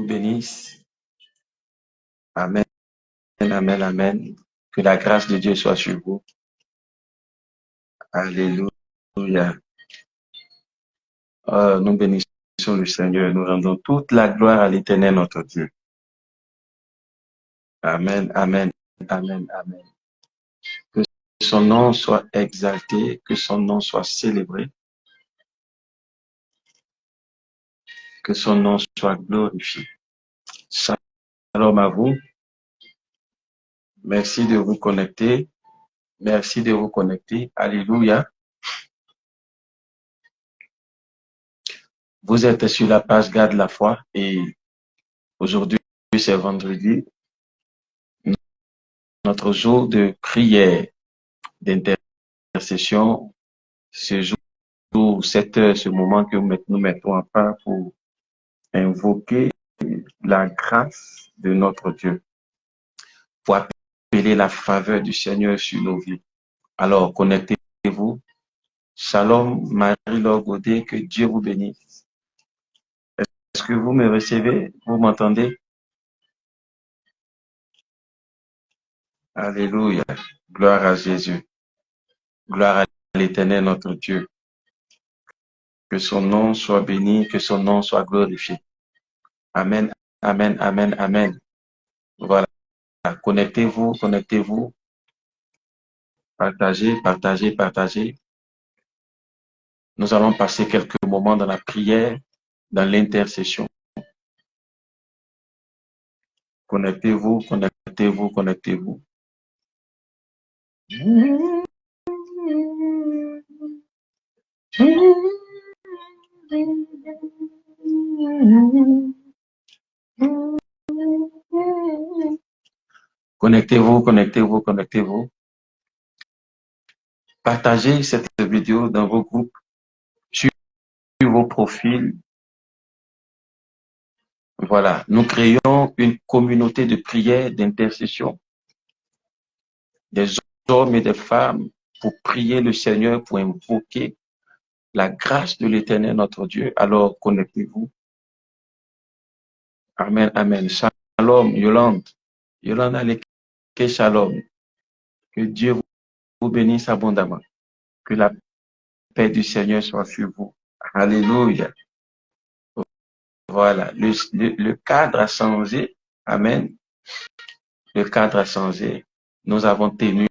vous bénisse. Amen, amen, amen. Que la grâce de Dieu soit sur vous. Alléluia. Nous bénissons le Seigneur. Nous rendons toute la gloire à l'Éternel, notre Dieu. Amen, amen, amen, amen. Que son nom soit exalté, que son nom soit célébré, que son nom soit glorifié. Shalom à vous. Merci de vous connecter. Merci de vous connecter. Alléluia. Vous êtes sur la page Garde la foi et aujourd'hui, c'est vendredi, notre jour de prière, d'intercession, ce jour, cette heure, ce moment que nous mettons en part pour invoquer la grâce de notre Dieu, pour appeler la faveur du Seigneur sur nos vies. Alors, connectez-vous. Shalom, Marie-Laure Godet, que Dieu vous bénisse. Est-ce que vous me recevez? Vous m'entendez? Alléluia. Gloire à Jésus. Gloire à l'Éternel, notre Dieu. Que son nom soit béni, que son nom soit glorifié. Amen, amen, amen, amen. Voilà. Connectez-vous, connectez-vous. Partagez, partagez, partagez. Nous allons passer quelques moments dans la prière, dans l'intercession. Connectez-vous, connectez-vous, connectez-vous. Connectez-vous, connectez-vous, connectez-vous. Partagez cette vidéo dans vos groupes, sur vos profils. Voilà, nous créons une communauté de prière, d'intercession, des hommes et des femmes pour prier le Seigneur, pour invoquer la grâce de l'Éternel, notre Dieu. Alors, connectez-vous. Amen, amen. Shalom, Yolande. Yolande Aleke, shalom. Que Dieu vous bénisse abondamment. Que la paix du Seigneur soit sur vous. Alléluia. Voilà, le cadre a changé. Amen. Le cadre a changé. Nous avons tenu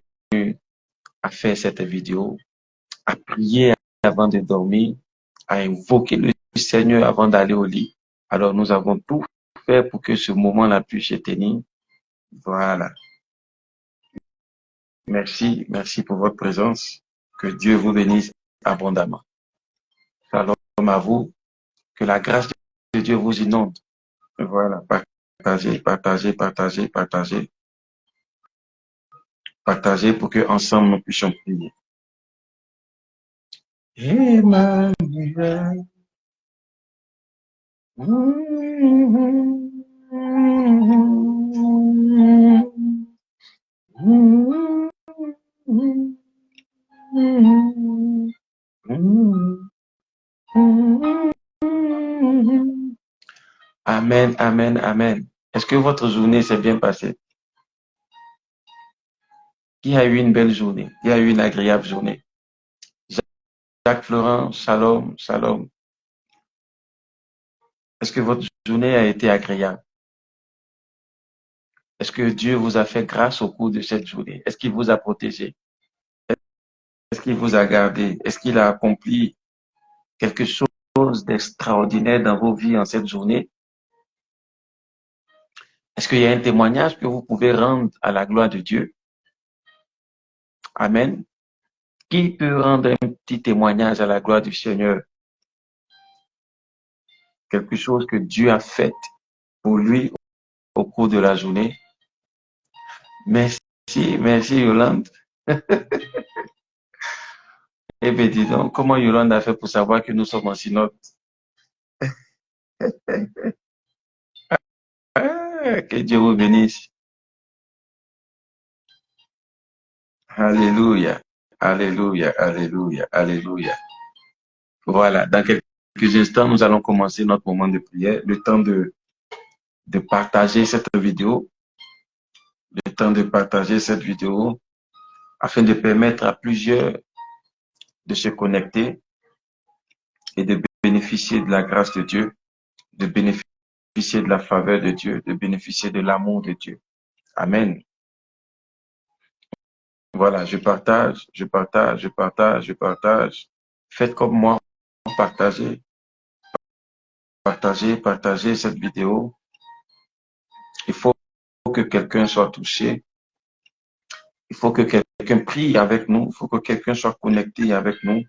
à faire cette vidéo, à prier avant de dormir, à invoquer le Seigneur avant d'aller au lit. Alors, nous avons tout fait pour que ce moment-là puisse se tenir. Voilà. Merci, merci pour votre présence. Que Dieu vous bénisse abondamment. Shalom à vous. Que la grâce de Dieu vous inonde. Voilà. Partagez, partagez, partagez, partagez. Partagez pour que ensemble nous puissions prier. Emmanuel. Amen, amen, amen. Est-ce que votre journée s'est bien passée? Qui a eu une belle journée? Qui a eu une agréable journée? Jacques Florent, shalom, shalom. Est-ce que votre journée a été agréable? Est-ce que Dieu vous a fait grâce au cours de cette journée? Est-ce qu'il vous a protégé? Est-ce qu'il vous a gardé? Est-ce qu'il a accompli quelque chose d'extraordinaire dans vos vies en cette journée? Est-ce qu'il y a un témoignage que vous pouvez rendre à la gloire de Dieu? Amen. Qui peut rendre un petit témoignage à la gloire du Seigneur? Quelque chose que Dieu a fait pour lui au cours de la journée. Merci, merci Yolande. Eh bien, dis donc, comment Yolande a fait pour savoir que nous sommes en synode? Que Dieu vous bénisse. Alléluia, alléluia, alléluia, alléluia. Voilà, dans quelques instants, nous allons commencer notre moment de prière, le temps de de partager cette vidéo, le temps de partager cette vidéo afin de permettre à plusieurs de se connecter et de bénéficier de la grâce de Dieu, de bénéficier de la faveur de Dieu, de bénéficier de l'amour de Dieu. Amen. Voilà, je partage, je partage, je partage, je partage. Faites comme moi, partagez, partagez, partagez cette vidéo. Il faut que quelqu'un soit touché. Il faut que quelqu'un prie avec nous. Il faut que quelqu'un soit connecté avec nous. Il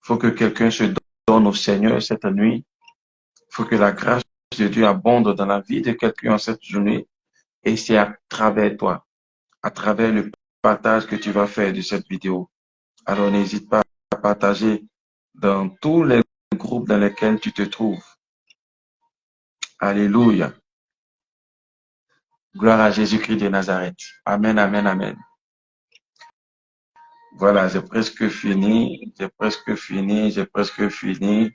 faut que quelqu'un se donne au Seigneur cette nuit. Il faut que la grâce de Dieu abonde dans la vie de quelqu'un en cette journée. Et c'est à travers toi, à travers le partage que tu vas faire de cette vidéo. Alors n'hésite pas à partager dans tous les groupes dans lesquels tu te trouves. Alléluia. Gloire à Jésus-Christ de Nazareth. Amen, amen, amen. Voilà, j'ai presque fini. J'ai presque fini. J'ai presque fini.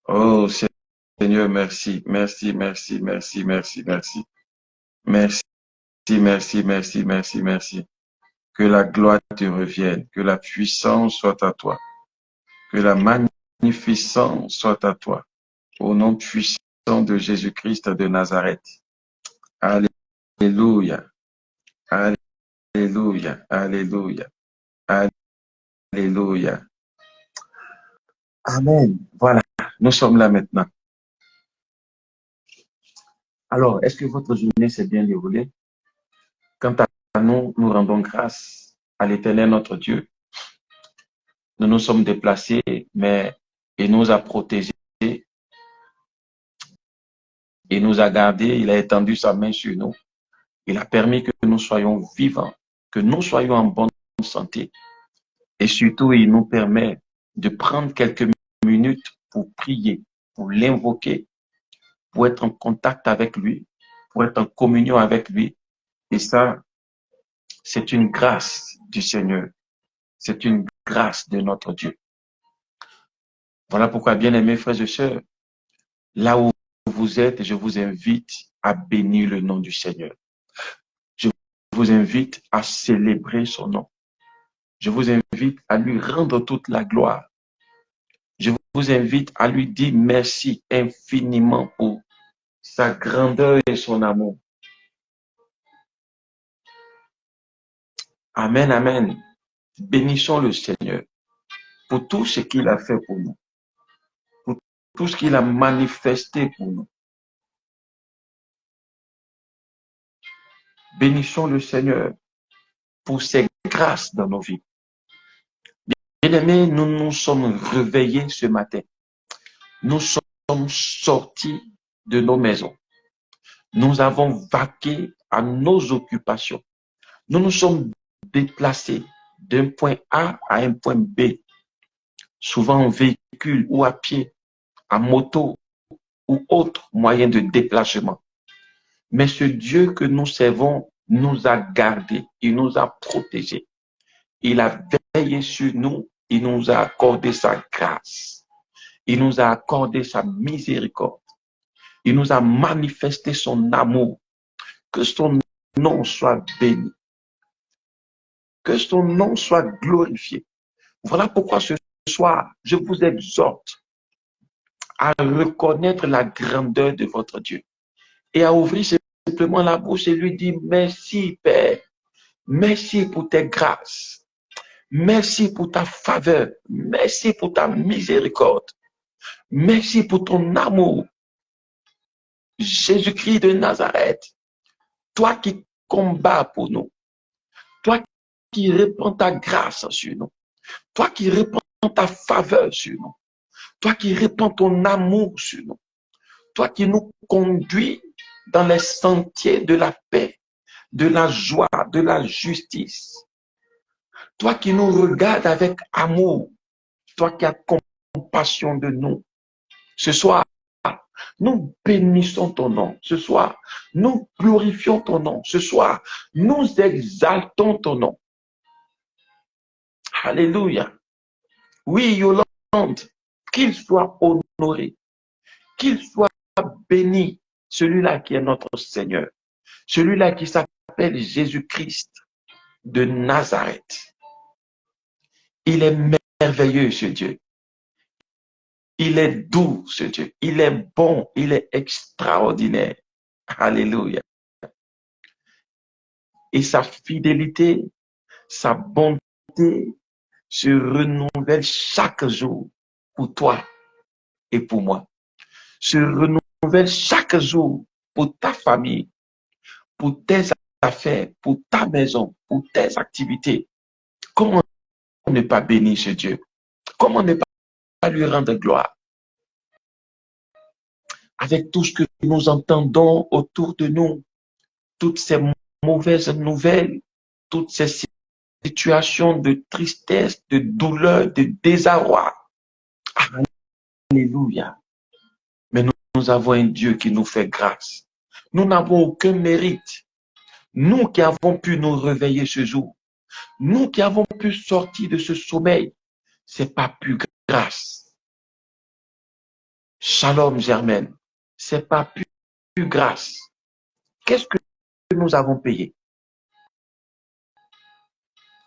Oh Seigneur, merci. Merci, merci, merci, merci, merci. Merci, merci, merci, merci, merci. Que la gloire te revienne. Que la puissance soit à toi. Que la magnificence soit à toi. Au nom puissant de Jésus-Christ de Nazareth. Alléluia. Alléluia. Alléluia. Alléluia. Amen. Voilà. Nous sommes là maintenant. Alors, est-ce que votre journée s'est bien déroulée? Quant à nous, nous rendons grâce à l'Éternel notre Dieu. Nous nous sommes déplacés, mais il nous a protégés, il nous a gardés, il a étendu sa main sur nous. Il a permis que nous soyons vivants, que nous soyons en bonne santé. Et surtout, il nous permet de prendre quelques minutes pour prier, pour l'invoquer, pour être en contact avec lui, pour être en communion avec lui. Et ça, c'est une grâce du Seigneur. C'est une grâce de notre Dieu. Voilà pourquoi, bien-aimés frères et sœurs, là où vous êtes, je vous invite à bénir le nom du Seigneur. Je vous invite à célébrer son nom. Je vous invite à lui rendre toute la gloire. Je vous invite à lui dire merci infiniment pour sa grandeur et son amour. Amen, amen. Bénissons le Seigneur pour tout ce qu'il a fait pour nous, pour tout ce qu'il a manifesté pour nous. Bénissons le Seigneur pour ses grâces dans nos vies. Bien-aimés, nous nous sommes réveillés ce matin. Nous sommes sortis de nos maisons. Nous avons vaqué à nos occupations. Nous nous sommes déplacés d'un point A à un point B, souvent en véhicule ou à pied, à moto ou autre moyen de déplacement. Mais ce Dieu que nous servons nous a gardés, il nous a protégés. Il a veillé sur nous, il nous a accordé sa grâce. Il nous a accordé sa miséricorde. Il nous a manifesté son amour. Que son nom soit béni. Que son nom soit glorifié. Voilà pourquoi ce soir, je vous exhorte à reconnaître la grandeur de votre Dieu et à ouvrir simplement la bouche et lui dire merci Père, merci pour tes grâces, merci pour ta faveur, merci pour ta miséricorde, merci pour ton amour. Jésus-Christ de Nazareth, toi qui combats pour nous, toi qui répands ta grâce sur nous, toi qui répands ta faveur sur nous, toi qui répands ton amour sur nous, toi qui nous conduis dans les sentiers de la paix, de la joie, de la justice, toi qui nous regardes avec amour, toi qui as compassion de nous. Ce soir, nous bénissons ton nom. Ce soir, nous glorifions ton nom. Ce soir, nous exaltons ton nom. Alléluia. Oui, Yolande, qu'il soit honoré, qu'il soit béni, celui-là qui est notre Seigneur, celui-là qui s'appelle Jésus-Christ de Nazareth. Il est merveilleux, ce Dieu. Il est doux, ce Dieu. Il est bon, il est extraordinaire. Alléluia. Et sa fidélité, sa bonté se renouvelle chaque jour pour toi et pour moi. Se renouvelle chaque jour pour ta famille, pour tes affaires, pour ta maison, pour tes activités. Comment ne pas bénir ce Dieu? Comment ne pas lui rendre gloire? Avec tout ce que nous entendons autour de nous, toutes ces mauvaises nouvelles, toutes ces situations de tristesse, de douleur, de désarroi. Alléluia. Mais nous avons un Dieu qui nous fait grâce. Nous n'avons aucun mérite. Nous qui avons pu nous réveiller ce jour, nous qui avons pu sortir de ce sommeil, c'est pas plus grâce. Shalom Germaine, c'est pas plus grâce. Qu'est-ce que nous avons payé?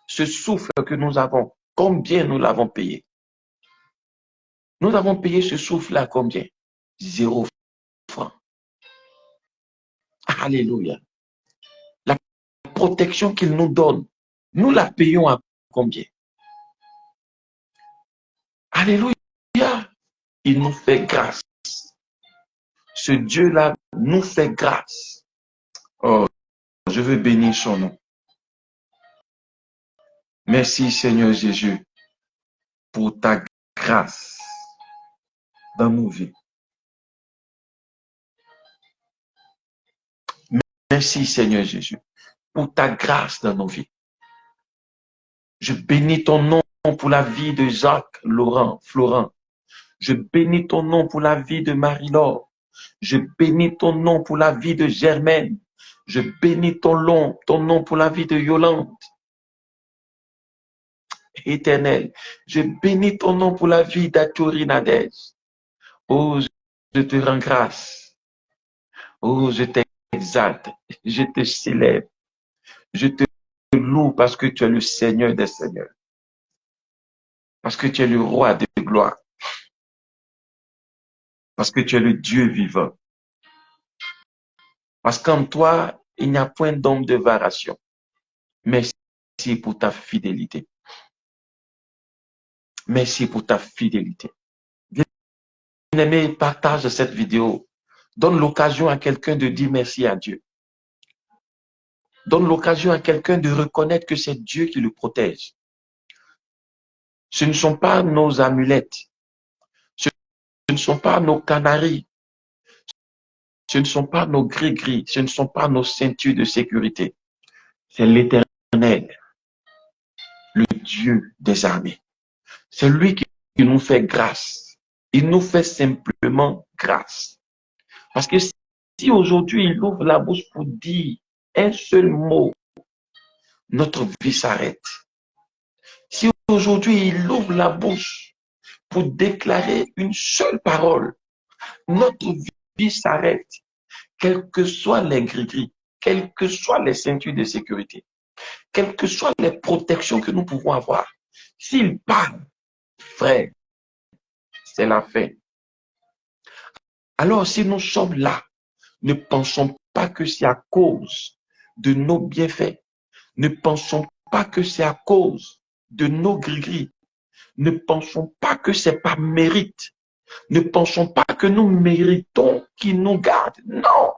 Ce souffle que nous avons, combien nous l'avons payé? Nous avons payé ce souffle-là combien? 0 francs. Alléluia. La protection qu'il nous donne, nous la payons à combien? Alléluia. Il nous fait grâce. Ce Dieu-là nous fait grâce. Oh, je veux bénir son nom. Merci Seigneur Jésus pour ta grâce dans nos vies. Merci Seigneur Jésus pour ta grâce dans nos vies. Je bénis ton nom pour la vie de Jacques, Laurent, Florent. Je bénis ton nom pour la vie de Marie-Laure. Je bénis ton nom pour la vie de Germaine. Je bénis ton nom pour la vie de Yolande. Éternel, je bénis ton nom pour la vie d'Atori Nadej. Oh, je te rends grâce. Oh, je t'exalte. Je te célèbre. Je te loue parce que tu es le Seigneur des Seigneurs. Parce que tu es le roi de gloire. Parce que tu es le Dieu vivant. Parce qu'en toi, il n'y a point d'ombre de variation. Merci pour ta fidélité. Merci pour ta fidélité. Bien-aimé, partage cette vidéo. Donne l'occasion à quelqu'un de dire merci à Dieu. Donne l'occasion à quelqu'un de reconnaître que c'est Dieu qui le protège. Ce ne sont pas nos amulettes. Ce ne sont pas nos canaris. Ce ne sont pas nos gris-gris. Ce ne sont pas nos ceintures de sécurité. C'est l'Éternel, le Dieu des armées. C'est lui qui nous fait grâce. Il nous fait simplement grâce. Parce que si aujourd'hui il ouvre la bouche pour dire un seul mot, notre vie s'arrête. Si aujourd'hui il ouvre la bouche pour déclarer une seule parole, notre vie s'arrête. Quels que soient les gris-gris, quelles que soient les ceintures de sécurité, quelles que soient les protections que nous pouvons avoir, s'il parle, frère, c'est la fin. Alors si nous sommes là, ne pensons pas que c'est à cause de nos bienfaits. Ne pensons pas que c'est à cause de nos gris-gris. Ne pensons pas que c'est par mérite. Ne pensons pas que nous méritons qu'il nous garde. Non.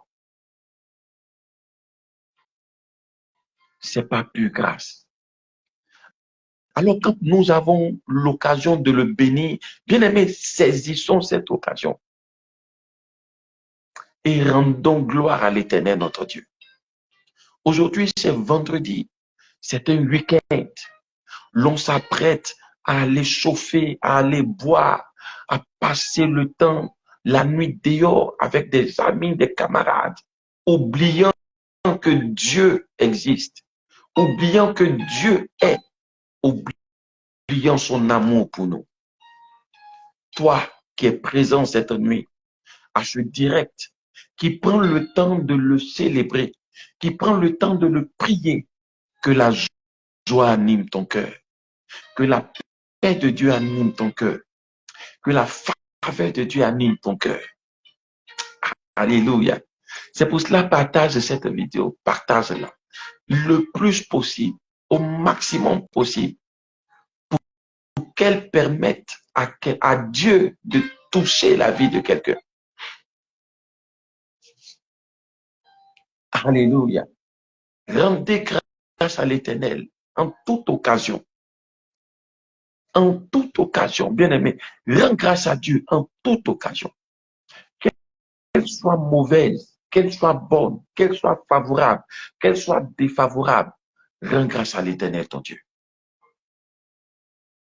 C'est pas plus grâce. Alors quand nous avons l'occasion de le bénir, bien aimé, saisissons cette occasion et rendons gloire à l'Éternel notre Dieu. Aujourd'hui, c'est vendredi, c'est un week-end. L'on s'apprête à aller chauffer, à aller boire, à passer le temps, la nuit dehors avec des amis, des camarades, oubliant que Dieu existe, oubliant que Dieu est, oubliant son amour pour nous. Toi qui es présent cette nuit, à ce direct, qui prend le temps de le célébrer, qui prend le temps de le prier, que la joie anime ton cœur, que la paix de Dieu anime ton cœur, que la faveur de Dieu anime ton cœur. Alléluia. C'est pour cela, partage cette vidéo, partage-la le plus possible, au maximum possible, pour qu'elle permette à Dieu de toucher la vie de quelqu'un. Alléluia. Rendez grâce à l'Éternel en toute occasion. En toute occasion, bien aimé, rends grâce à Dieu en toute occasion. Qu'elle soit mauvaise, qu'elle soit bonne, qu'elle soit favorable, qu'elle soit défavorable, rends grâce à l'Éternel, ton Dieu.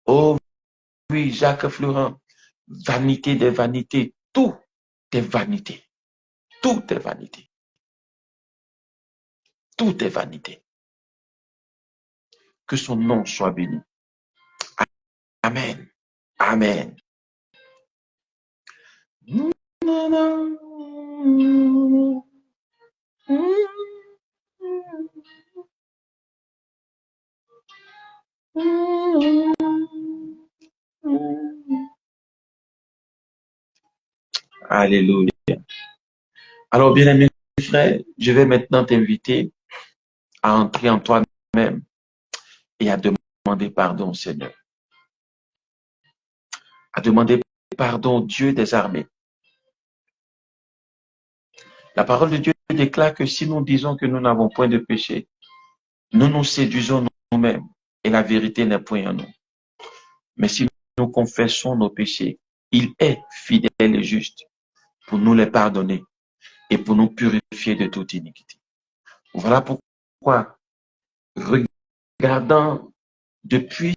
Oh oui, Jacques Florent, vanité des vanités, tout est vanité. Tout est vanité. Tout est vanité. Que son nom soit béni. Amen. Amen. Alléluia. Alors, bien-aimé frère, je vais maintenant t'inviter à entrer en toi-même et à demander pardon au Seigneur. À demander pardon au Dieu des armées. La parole de Dieu déclare que si nous disons que nous n'avons point de péché, nous nous séduisons nous-mêmes et la vérité n'est point en nous. Mais si nous confessons nos péchés, il est fidèle et juste pour nous les pardonner et pour nous purifier de toute iniquité. Voilà pourquoi, regardant depuis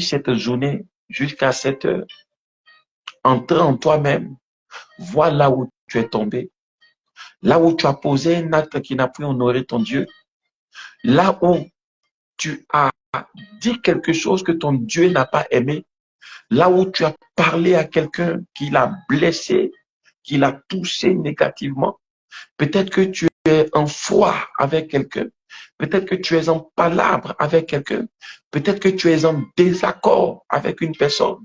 cette journée jusqu'à cette heure, entre en toi-même, vois là où tu es tombé, là où tu as posé un acte qui n'a pu honorer ton Dieu, là où tu as dit quelque chose que ton Dieu n'a pas aimé, là où tu as parlé à quelqu'un qui l'a blessé, qui l'a touché négativement, peut-être que tu es en froid avec quelqu'un, peut-être que tu es en palabre avec quelqu'un, peut-être que tu es en désaccord avec une personne,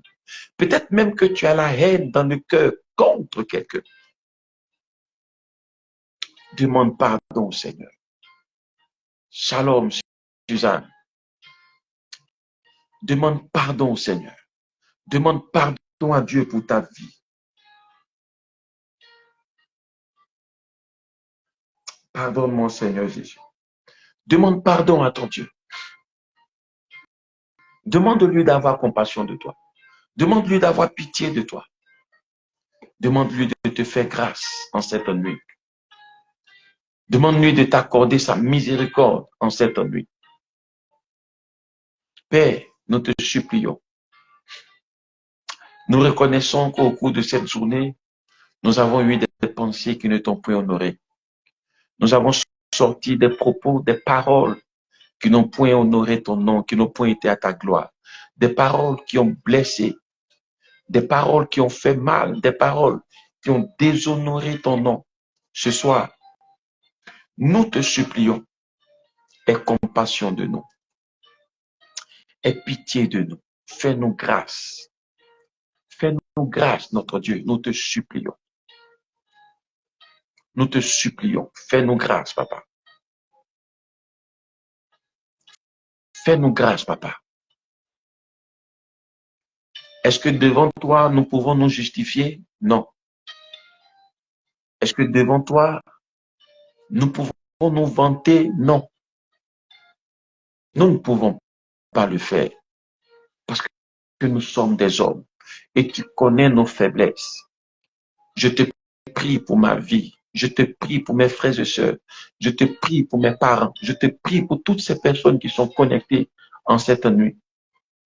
peut-être même que tu as la haine dans le cœur contre quelqu'un. Demande pardon au Seigneur. Shalom, Suzanne. Demande pardon au Seigneur. Demande pardon à Dieu pour ta vie. Pardonne-moi, Seigneur Jésus. Demande pardon à ton Dieu. Demande-lui d'avoir compassion de toi. Demande-lui d'avoir pitié de toi. Demande-lui de te faire grâce en cette nuit. Demande-lui de t'accorder sa miséricorde en cette nuit. Père, nous te supplions. Nous reconnaissons qu'au cours de cette journée, nous avons eu des pensées qui ne t'ont point honoré. Nous avons sorti des propos, des paroles qui n'ont point honoré ton nom, qui n'ont point été à ta gloire. Des paroles qui ont blessé, des paroles qui ont fait mal, des paroles qui ont déshonoré ton nom. Ce soir, nous te supplions, aie compassion de nous, aie pitié de nous, fais-nous grâce. Fais-nous grâce, notre Dieu, nous te supplions. Nous te supplions, fais-nous grâce, papa. Fais-nous grâce, papa. Est-ce que devant toi, nous pouvons nous justifier? Non. Est-ce que devant toi, nous pouvons nous vanter? Non. Nous ne pouvons pas le faire parce que nous sommes des hommes et tu connais nos faiblesses. Je te prie pour ma vie. Je te prie pour mes frères et sœurs. Je te prie pour mes parents. Je te prie pour toutes ces personnes qui sont connectées en cette nuit.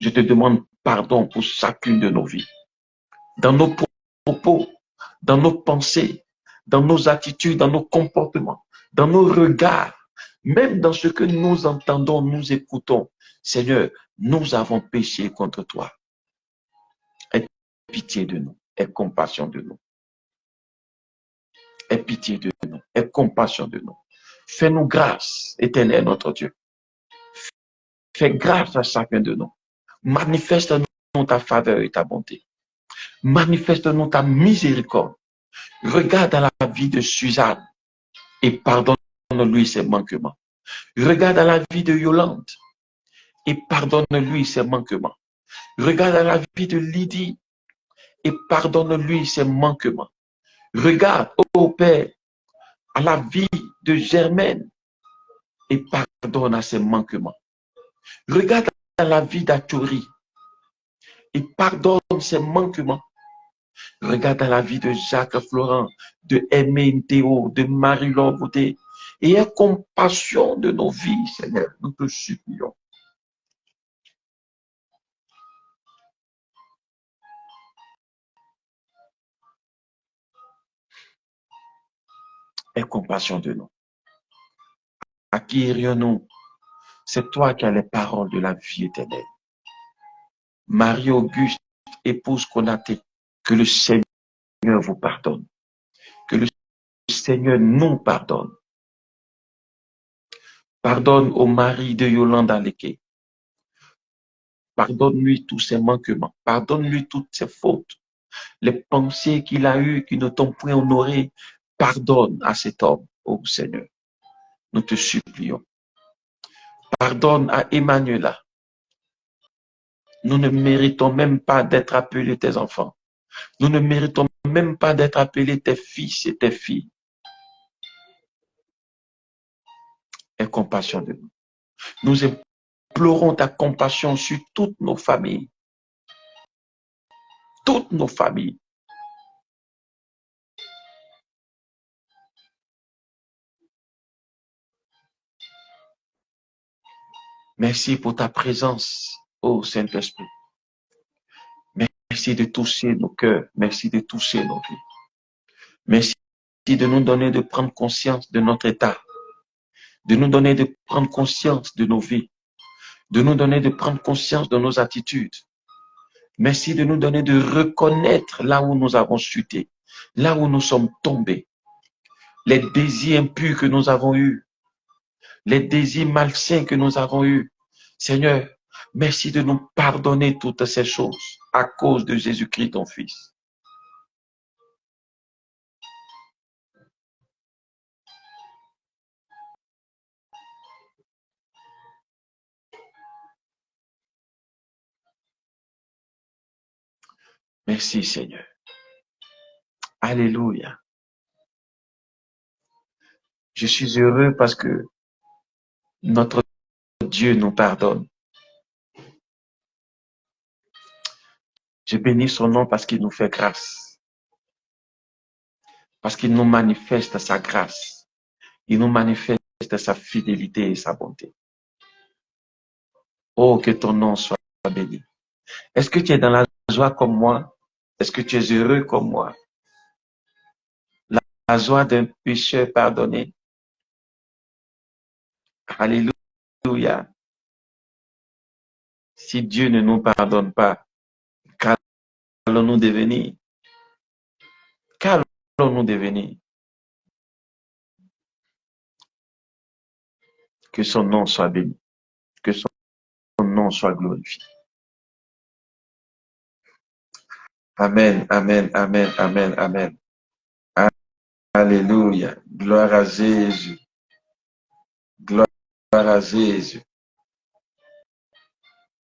Je te demande pardon pour chacune de nos vies. Dans nos propos, dans nos pensées, dans nos attitudes, dans nos comportements, dans nos regards, même dans ce que nous entendons, nous écoutons. Seigneur, nous avons péché contre toi. Aie pitié de nous, aie compassion de nous. Aie pitié pitié de nous. Aie compassion de nous. Fais-nous grâce, Éternel notre Dieu. Fais grâce à chacun de nous. Manifeste-nous ta faveur et ta bonté. Manifeste-nous ta miséricorde. Regarde à la vie de Suzanne et pardonne-lui ses manquements. Regarde à la vie de Yolande et pardonne-lui ses manquements. Regarde à la vie de Lydie et pardonne-lui ses manquements. Regarde, ô Père, à la vie de Germaine et pardonne à ses manquements. Regarde à la vie d'Achori et pardonne ses manquements. Regarde à la vie de Jacques Florent, de Aimé Théo, de Marie-Laure Bouté, et aie compassion de nos vies, Seigneur. Nous te supplions. Aie compassion de nous. À qui irions-nous? C'est toi qui as les paroles de la vie éternelle. Marie-Auguste, épouse Konaté, que le Seigneur vous pardonne. Que le Seigneur nous pardonne. Pardonne au mari de Yolande Aleke. Pardonne-lui tous ses manquements. Pardonne-lui toutes ses fautes. Les pensées qu'il a eues qui ne t'ont point honoré. Pardonne à cet homme, ô Seigneur. Nous te supplions. Pardonne à Emmanuela. Nous ne méritons même pas d'être appelés tes enfants. Nous ne méritons même pas d'être appelés tes fils et tes filles. Aie compassion de nous. Nous implorons ta compassion sur toutes nos familles. Toutes nos familles. Merci pour ta présence, ô Saint-Esprit. Merci de toucher nos cœurs. Merci de toucher nos vies. Merci de nous donner de prendre conscience de notre état. De nous donner de prendre conscience de nos vies. De nous donner de prendre conscience de nos attitudes. Merci de nous donner de reconnaître là où nous avons chuté, là où nous sommes tombés, les désirs impurs que nous avons eus, les désirs malsains que nous avons eus. Seigneur, merci de nous pardonner toutes ces choses à cause de Jésus-Christ, ton Fils. Merci, Seigneur. Alléluia. Je suis heureux parce que notre Dieu nous pardonne. Je bénis son nom parce qu'il nous fait grâce. Parce qu'il nous manifeste sa grâce. Il nous manifeste sa fidélité et sa bonté. Oh, que ton nom soit béni. Est-ce que tu es dans la joie comme moi? Est-ce que tu es heureux comme moi? La joie d'un pécheur pardonné. Alléluia. Si Dieu ne nous pardonne pas, qu'allons-nous devenir? Qu'allons-nous devenir? Que son nom soit béni. Que son nom soit glorifié. Amen, amen, amen, amen, amen. Alléluia. Gloire à Jésus. Gloire à Jésus.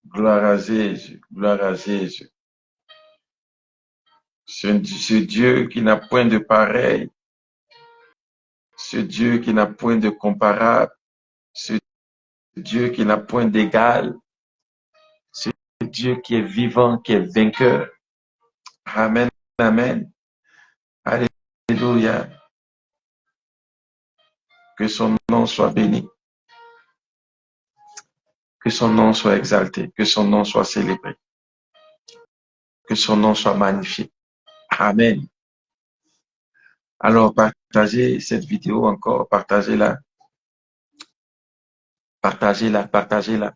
Gloire à Jésus. Gloire à Jésus. Ce Dieu qui n'a point de pareil. Ce Dieu qui n'a point de comparable. Ce Dieu qui n'a point d'égal. Ce Dieu qui est vivant, qui est vainqueur. Amen, amen. Alléluia. Que son nom soit béni. Que son nom soit exalté. Que son nom soit célébré. Que son nom soit magnifié. Amen. Alors, partagez cette vidéo encore. Partagez-la. Partagez-la. Partagez-la.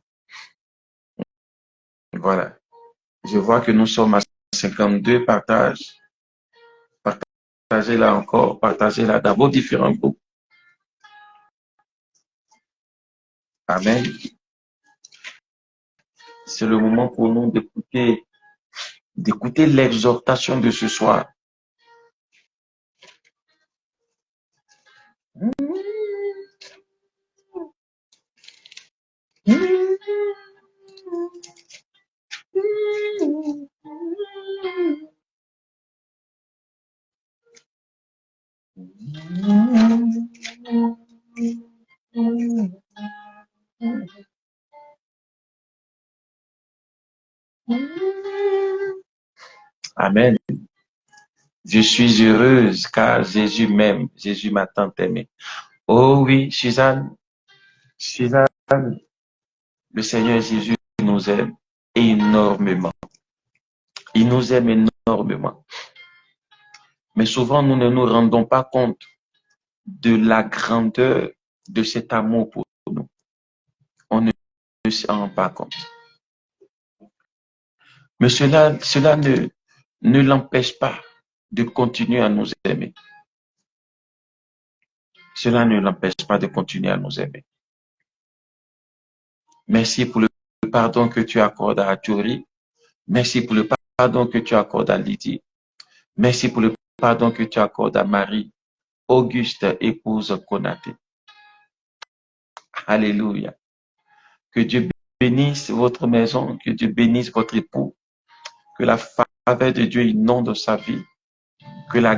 Voilà. Je vois que nous sommes à 52 partages. partagez-la encore, partagez-la dans vos différents groupes. Amen. C'est le moment pour nous d'écouter l'exhortation de ce soir. Amen. Je suis heureuse car Jésus m'aime. Jésus m'a tant aimé. Oh oui, Suzanne, le Seigneur Jésus nous aime énormément. Il nous aime énormément. Mais souvent, nous ne nous rendons pas compte de la grandeur de cet amour pour nous. On ne s'en rend pas compte. Mais cela ne l'empêche pas de continuer à nous aimer. Cela ne l'empêche pas de continuer à nous aimer. Merci pour le pardon que tu accordes à Aturi. Merci pour le pardon que tu accordes à Lydie. Merci pour le pardon que tu accordes à Marie, Auguste, épouse Konaté. Alléluia. Que Dieu bénisse votre maison, que Dieu bénisse votre époux, que la faveur de Dieu inonde sa vie, que la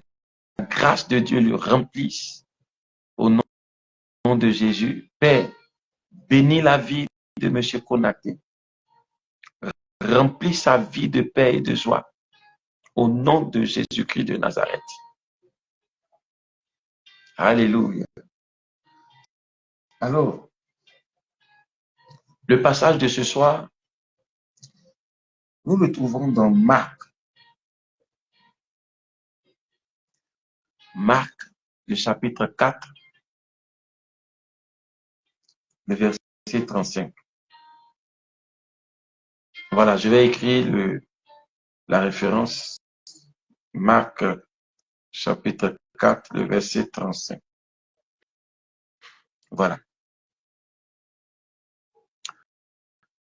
grâce de Dieu le remplisse. Au nom de Jésus, Père, bénis la vie de M. Konaté. Remplis sa vie de paix et de joie. Au nom de Jésus-Christ de Nazareth. Alléluia. Alors, le passage de ce soir, nous le trouvons dans Marc. Marc, le chapitre 4, le verset 35. Voilà, je vais écrire la référence. Marc, chapitre 4, le verset 35. Voilà.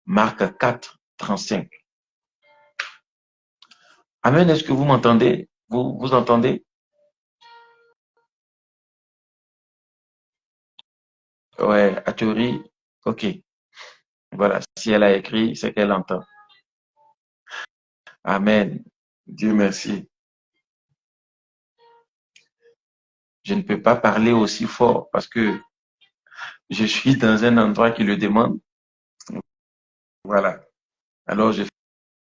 Marc 4, 35. Amen, est-ce que vous m'entendez? Vous entendez? Ouais, à théorie, ok. Voilà, si elle a écrit, c'est qu'elle entend. Amen. Dieu merci. Je ne peux pas parler aussi fort parce que je suis dans un endroit qui le demande. Voilà. Alors, je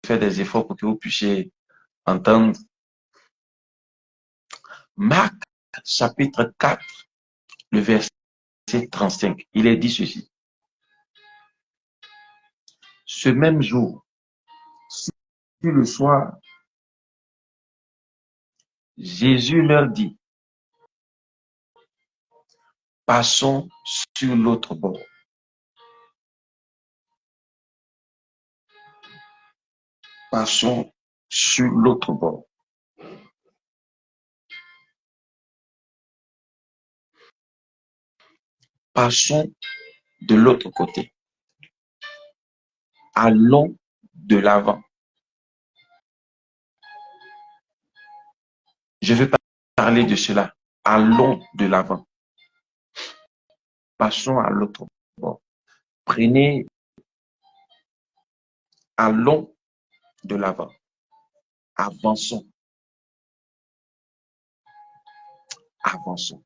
fais des efforts pour que vous puissiez entendre. Marc, chapitre 4, le verset 35. Il est dit ceci. Ce même jour, sur le soir, Jésus leur dit, passons sur l'autre bord. Passons sur l'autre bord. Passons de l'autre côté. Allons de l'avant. Je veux parler de cela. Allons de l'avant. Passons à l'autre bord. Prenez, allons de l'avant. Avançons. Avançons.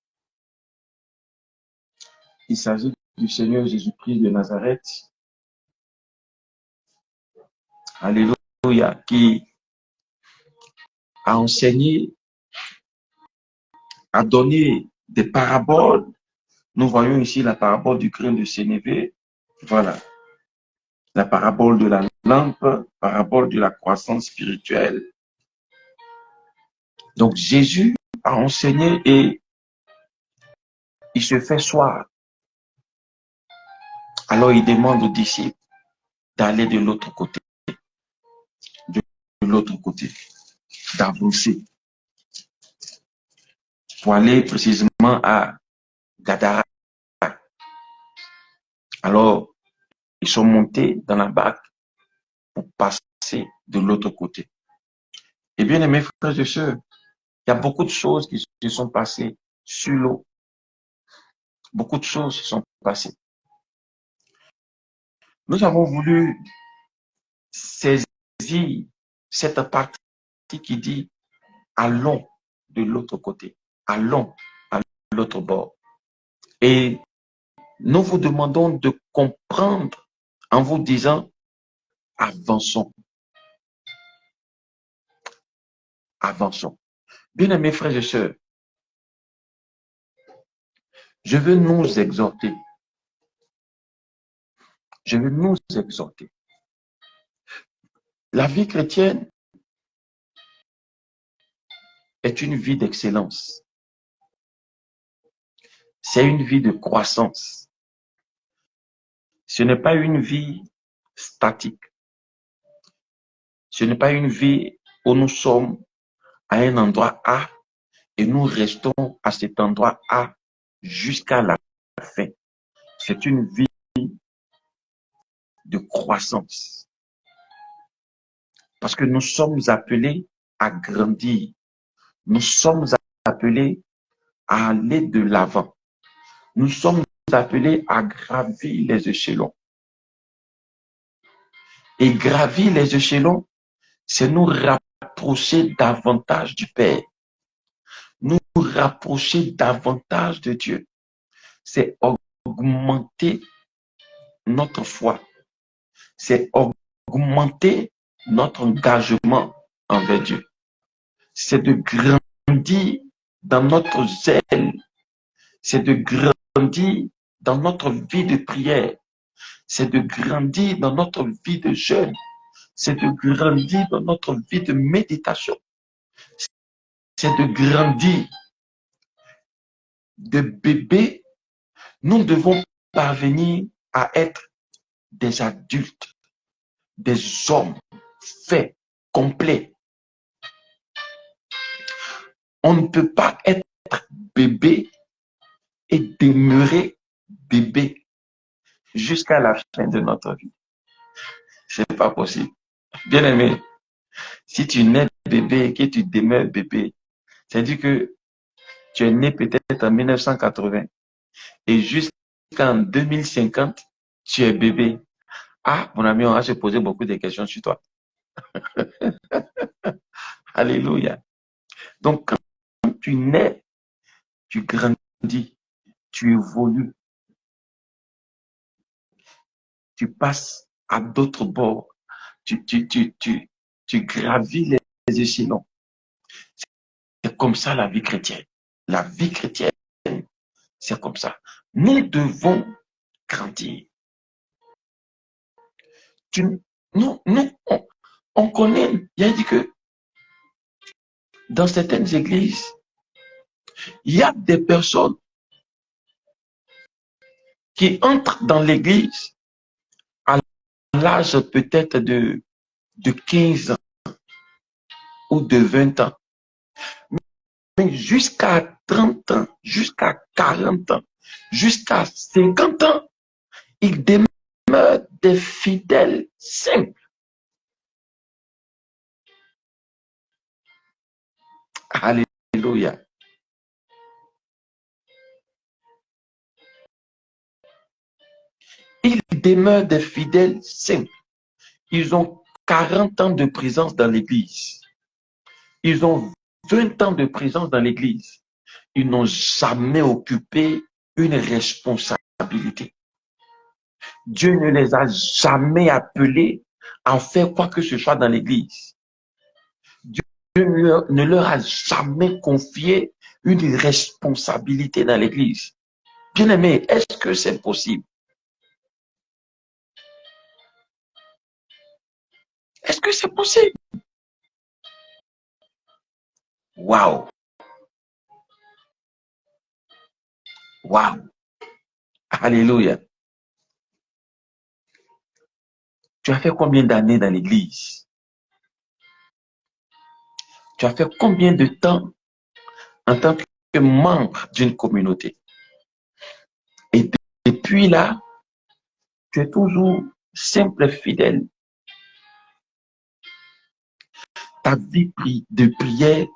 Il s'agit du Seigneur Jésus-Christ de Nazareth. Alléluia. Qui a enseigné, a donné des paraboles. Nous voyons ici la parabole du grain de sénévé. Voilà. La parabole de la lampe, parabole de la croissance spirituelle. Donc Jésus a enseigné et il se fait soir. Alors il demande aux disciples d'aller de l'autre côté. De l'autre côté. D'avancer. pour aller précisément à Gadara. Alors, ils sont montés dans la barque pour passer de l'autre côté. Et bien, mes frères et sœurs, il y a beaucoup de choses qui se sont passées sur l'eau. Beaucoup de choses se sont passées. Nous avons voulu saisir cette partie qui dit allons de l'autre côté, allons à l'autre bord. Et nous vous demandons de comprendre en vous disant avançons, avançons. Bien-aimés frères et sœurs, je veux nous exhorter. Je veux nous exhorter. La vie chrétienne est une vie d'excellence. C'est une vie de croissance. Ce n'est pas une vie statique. Ce n'est pas une vie où nous sommes à un endroit A et nous restons à cet endroit A jusqu'à la fin. C'est une vie de croissance. Parce que nous sommes appelés à grandir. Nous sommes appelés à aller de l'avant. Nous sommes appelés à gravir les échelons. Et gravir les échelons, c'est nous rapprocher davantage du Père. Nous rapprocher davantage de Dieu. C'est augmenter notre foi. C'est augmenter notre engagement envers Dieu. C'est de grandir dans notre zèle. C'est de grandir dans notre vie de prière. C'est de grandir dans notre vie de jeûne. C'est de grandir dans notre vie de méditation. C'est de grandir. De bébé, nous devons parvenir à être des adultes, des hommes faits, complets. On ne peut pas être bébé et demeurer bébé jusqu'à la fin de notre vie. C'est pas possible. Bien aimé, si tu nais bébé et que tu demeures bébé, c'est-à-dire que tu es né peut-être en 1980 et jusqu'en 2050, tu es bébé. Ah, mon ami, on va se poser beaucoup de questions sur toi. Alléluia. Donc, quand tu nais, tu grandis, tu évolues, tu passes à d'autres bords, tu gravis les échelons. C'est comme ça la vie chrétienne. La vie chrétienne, c'est comme ça. Nous devons grandir. Nous, on connaît, il a dit que dans certaines églises, il y a des personnes qui entrent dans l'église à l'âge peut-être de 15 ans ou de 20 ans. Mais jusqu'à 30 ans, jusqu'à 40 ans, jusqu'à 50 ans, ils demeurent des fidèles saints. Alléluia. Ils demeurent des fidèles saints. Ils ont 40 ans de présence dans l'église. Ils ont 20 ans de présence dans l'église. Ils n'ont jamais occupé une responsabilité. Dieu ne les a jamais appelés à faire quoi que ce soit dans l'église. Dieu ne leur a jamais confié une responsabilité dans l'église. Bien-aimé, est-ce que c'est possible? Est-ce que c'est possible? Waouh! Waouh! Alléluia! Tu as fait combien d'années dans l'église? Tu as fait combien de temps en tant que membre d'une communauté. Et depuis là, tu es toujours simple et fidèle. Ta vie de prière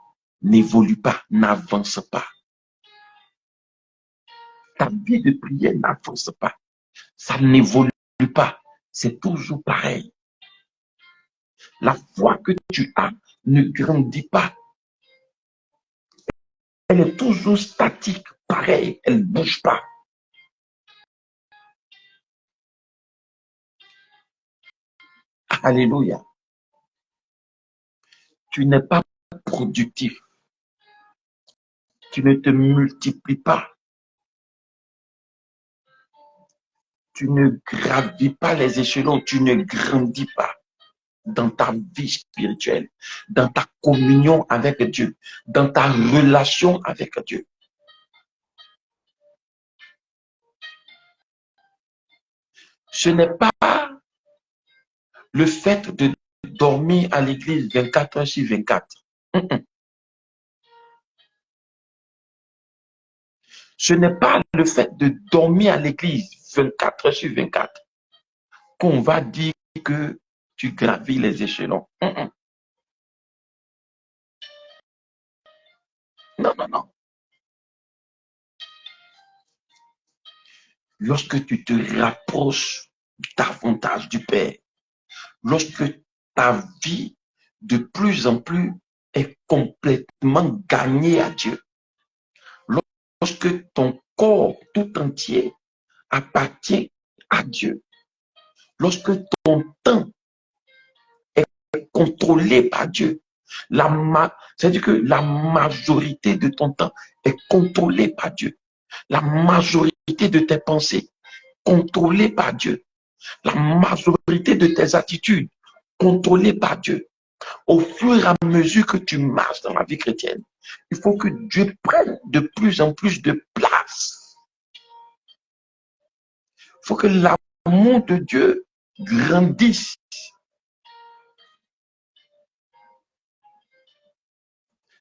n'évolue pas, n'avance pas. Ta vie de prière n'avance pas. Ça n'évolue pas. C'est toujours pareil. La foi que tu as ne grandit pas. Elle est toujours statique, pareil, elle ne bouge pas. Alléluia. Tu n'es pas productif. Tu ne te multiplies pas. Tu ne gravis pas les échelons. Tu ne grandis pas dans ta vie spirituelle, dans ta communion avec Dieu, dans ta relation avec Dieu. Ce n'est pas le fait de dormir à l'église 24 heures sur 24. Ce n'est pas le fait de dormir à l'église 24 heures sur 24 qu'on va dire que tu gravis les échelons. Non, non, non. Lorsque tu te rapproches davantage du Père, lorsque ta vie de plus en plus est complètement gagnée à Dieu, lorsque ton corps tout entier appartient à Dieu, lorsque ton temps est contrôlé par Dieu, c'est-à-dire que la majorité de ton temps est contrôlée par Dieu, la majorité de tes pensées contrôlées par Dieu, la majorité de tes attitudes contrôlées par Dieu. Au fur et à mesure que tu marches dans la vie chrétienne, il faut que Dieu prenne de plus en plus de place. Il faut que l'amour de Dieu grandisse.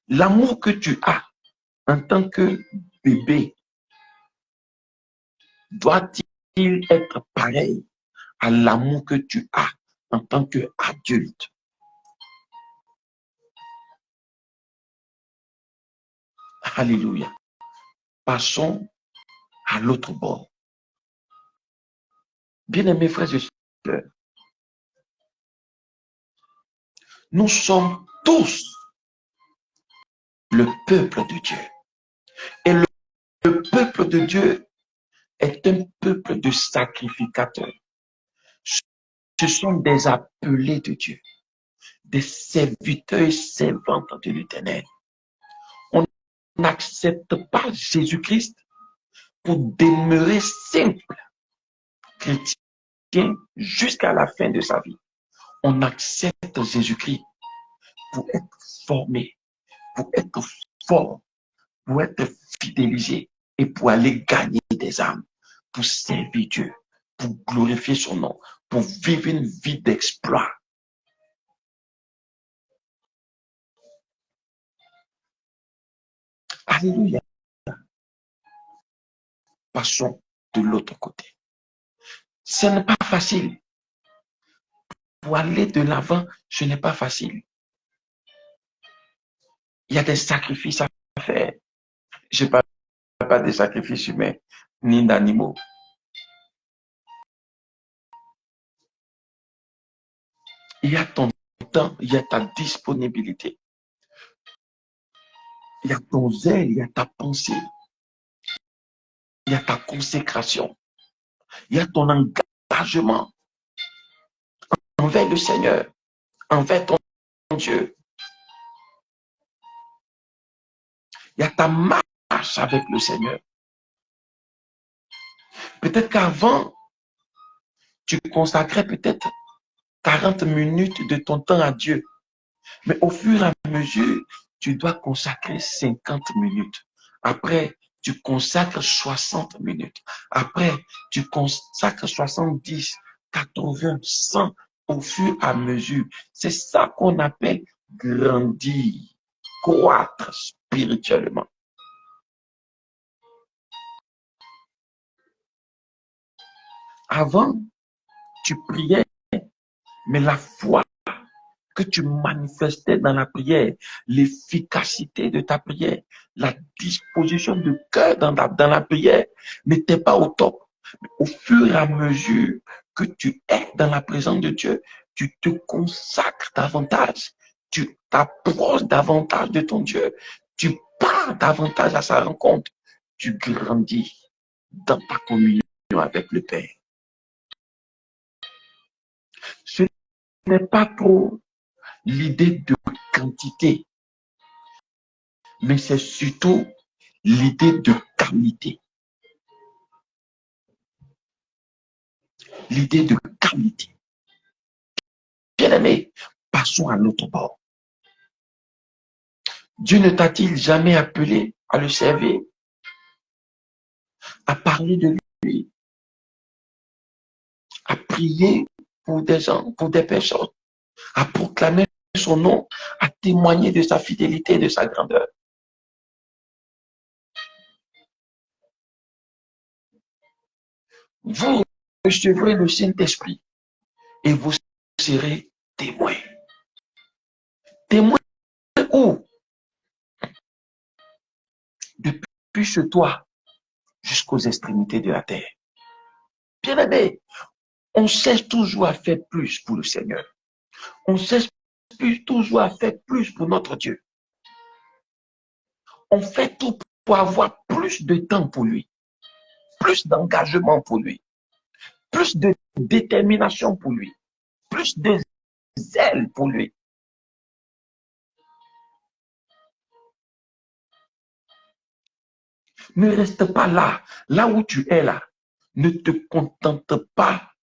L'amour que tu as en tant que bébé doit-il être pareil à l'amour que tu as en tant qu'adulte? Alléluia. Passons à l'autre bord. Bien-aimés frères et sœurs, nous sommes tous le peuple de Dieu. Et le peuple de Dieu est un peuple de sacrificateurs. Ce sont des appelés de Dieu, des serviteurs et servantes de l'Éternel. On n'accepte pas Jésus-Christ pour demeurer simple chrétien jusqu'à la fin de sa vie. On accepte Jésus-Christ pour être formé, pour être fort, pour être fidélisé et pour aller gagner des âmes, pour servir Dieu, pour glorifier son nom, pour vivre une vie d'exploit. Alléluia. Passons de l'autre côté. Ce n'est pas facile. Pour aller de l'avant, ce n'est pas facile. Il y a des sacrifices à faire. Je ne parle pas des sacrifices humains ni d'animaux. Il y a ton temps, il y a ta disponibilité. Il y a ton zèle, il y a ta pensée. Il y a ta consécration. Il y a ton engagement envers le Seigneur, envers ton Dieu. Il y a ta marche avec le Seigneur. Peut-être qu'avant, tu consacrais peut-être 40 minutes de ton temps à Dieu. Mais au fur et à mesure, tu dois consacrer 50 minutes. Après, tu consacres 60 minutes. Après, tu consacres 70, 80, 100 au fur et à mesure. C'est ça qu'on appelle grandir, croître spirituellement. Avant, tu priais, mais la foi que tu manifestais dans la prière, l'efficacité de ta prière, la disposition de cœur dans la prière n'était pas au top. Au fur et à mesure que tu es dans la présence de Dieu, tu te consacres davantage, tu t'approches davantage de ton Dieu, tu pars davantage à sa rencontre, tu grandis dans ta communion avec le Père. Ce n'est pas trop l'idée de quantité, mais c'est surtout l'idée de qualité. L'idée de qualité. Bien-aimé, passons à l'autre bord. Dieu ne t'a-t-il jamais appelé à le servir, à parler de lui, à prier pour des gens, pour des personnes, à proclamer son nom, à témoigner de sa fidélité et de sa grandeur? Vous recevrez le Saint-Esprit et vous serez témoins. Témoins où? Depuis ce toit jusqu'aux extrémités de la terre. Bien-aimé, on cherche toujours à faire plus pour le Seigneur. On cherche toujours à faire plus pour notre Dieu. On fait tout pour avoir plus de temps pour lui, plus d'engagement pour lui, plus de détermination pour lui, plus de zèle pour lui. Ne reste pas là, là où tu es là. Ne te contente pas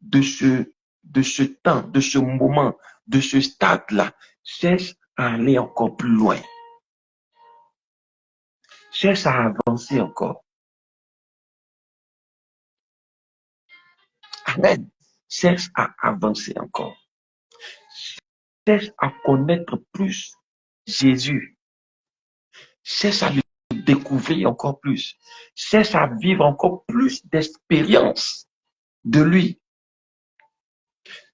de ce temps, de ce moment, de ce stade-là. Cherche à aller encore plus loin. Cherche à avancer encore. Amen. Cherche à avancer encore. Cherche à connaître plus Jésus. Cherche à le découvrir encore plus. Cherche à vivre encore plus d'expériences de lui.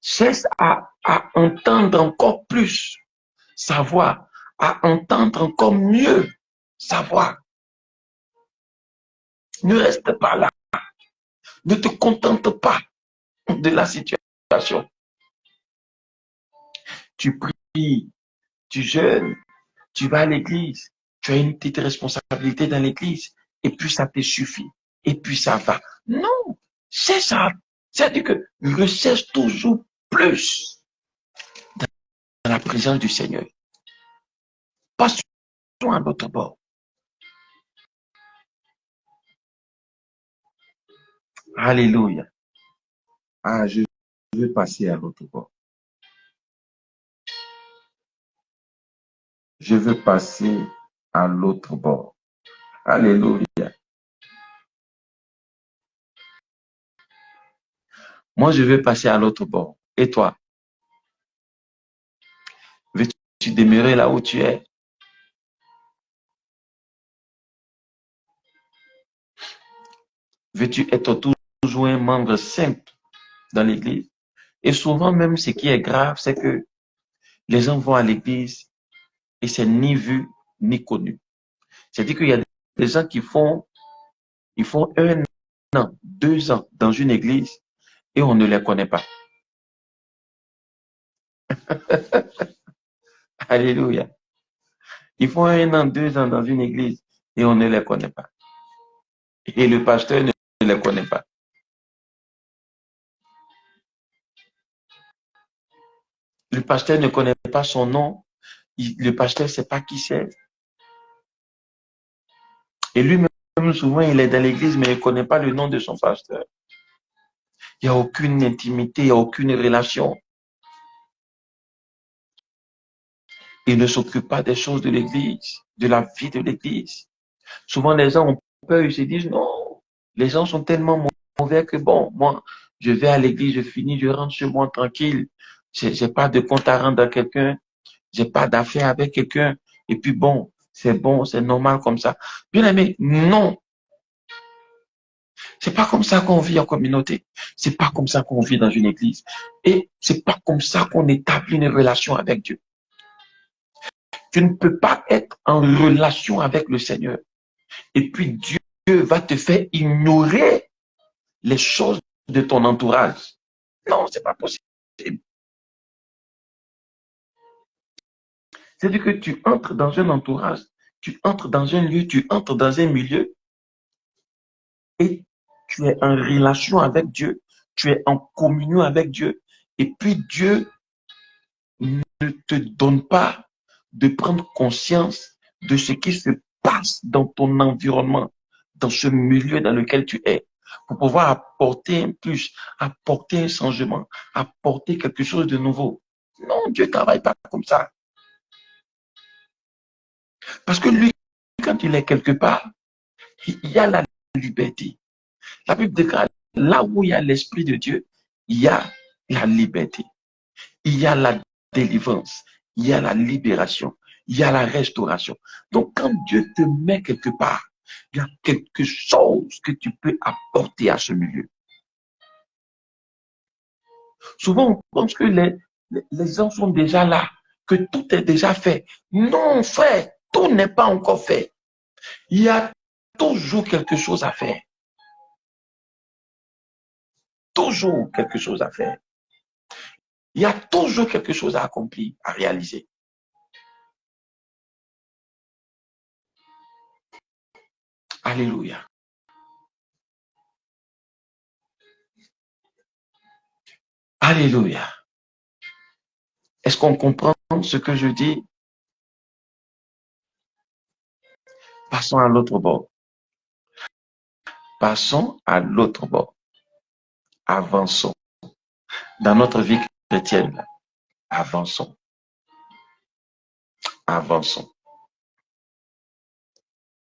Cherche à entendre encore plus sa voix, à entendre encore mieux sa voix. Ne reste pas là. Ne te contente pas de la situation. Tu pries, tu jeûnes, tu vas à l'église, tu as une petite responsabilité dans l'église, et puis ça te suffit, et puis ça va. Non, c'est ça. C'est-à-dire que recherche toujours plus dans la présence du Seigneur. Passons à l'autre bord. Alléluia. Ah, je veux passer à l'autre bord. Je veux passer à l'autre bord. Alléluia. Moi, je veux passer à l'autre bord. Et toi? Veux-tu demeurer là où tu es? Veux-tu être toujours un membre simple dans l'église? Et souvent même, ce qui est grave, c'est que les gens vont à l'église et c'est ni vu ni connu. C'est-à-dire qu'il y a des gens qui font 1 an, 2 ans dans une église et on ne les connaît pas. Alléluia. Ils font 1 an, 2 ans dans une église et on ne les connaît pas. Et le pasteur ne les connaît pas. Le pasteur ne connaît pas son nom. Le pasteur ne sait pas qui c'est. Et lui-même, souvent, il est dans l'église, mais il ne connaît pas le nom de son pasteur. Il n'y a aucune intimité, il n'y a aucune relation. Il ne s'occupe pas des choses de l'église, de la vie de l'église. Souvent, les gens ont peur, ils se disent non, les gens sont tellement mauvais que bon, moi, je vais à l'église, je finis, je rentre chez moi tranquille. J'ai pas de compte à rendre à quelqu'un, j'ai pas d'affaires avec quelqu'un. Et puis bon, c'est normal comme ça. Bien aimé, non. C'est pas comme ça qu'on vit en communauté. C'est pas comme ça qu'on vit dans une église. Et c'est pas comme ça qu'on établit une relation avec Dieu. Tu ne peux pas être en relation avec le Seigneur. Et puis Dieu va te faire ignorer les choses de ton entourage. Non, c'est pas possible. C'est-à-dire que tu entres dans un entourage, tu entres dans un lieu, tu entres dans un milieu et tu es en relation avec Dieu, tu es en communion avec Dieu. Et puis Dieu ne te donne pas de prendre conscience de ce qui se passe dans ton environnement, dans ce milieu dans lequel tu es, pour pouvoir apporter un plus, apporter un changement, apporter quelque chose de nouveau. Non, Dieu ne travaille pas comme ça. Parce que lui, quand il est quelque part, il y a la liberté. La Bible déclare, là où il y a l'Esprit de Dieu, il y a la liberté, il y a la délivrance, il y a la libération, il y a la restauration. Donc, quand Dieu te met quelque part, il y a quelque chose que tu peux apporter à ce milieu. Souvent, on pense que les gens sont déjà là, que tout est déjà fait. Non, frère, tout n'est pas encore fait. Il y a toujours quelque chose à faire. Toujours quelque chose à faire. Il y a toujours quelque chose à accomplir, à réaliser. Alléluia. Alléluia. Est-ce qu'on comprend ce que je dis? Passons à l'autre bord. Passons à l'autre bord. Avançons. Dans notre vie chrétienne, avançons. Avançons.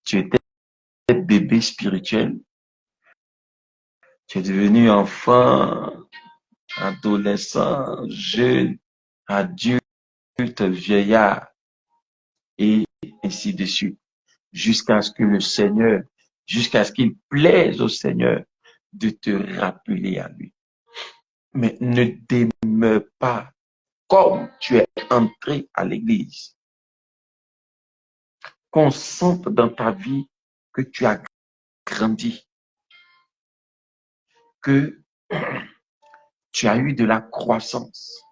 Tu étais bébé spirituel. Tu es devenu enfant, adolescent, jeune, adulte, vieillard, et ainsi de suite. Jusqu'à ce que le Seigneur, jusqu'à ce qu'il plaise au Seigneur de te rappeler à lui. Mais ne demeure pas comme tu es entré à l'église. Qu'on sente dans ta vie que tu as grandi, que tu as eu de la croissance,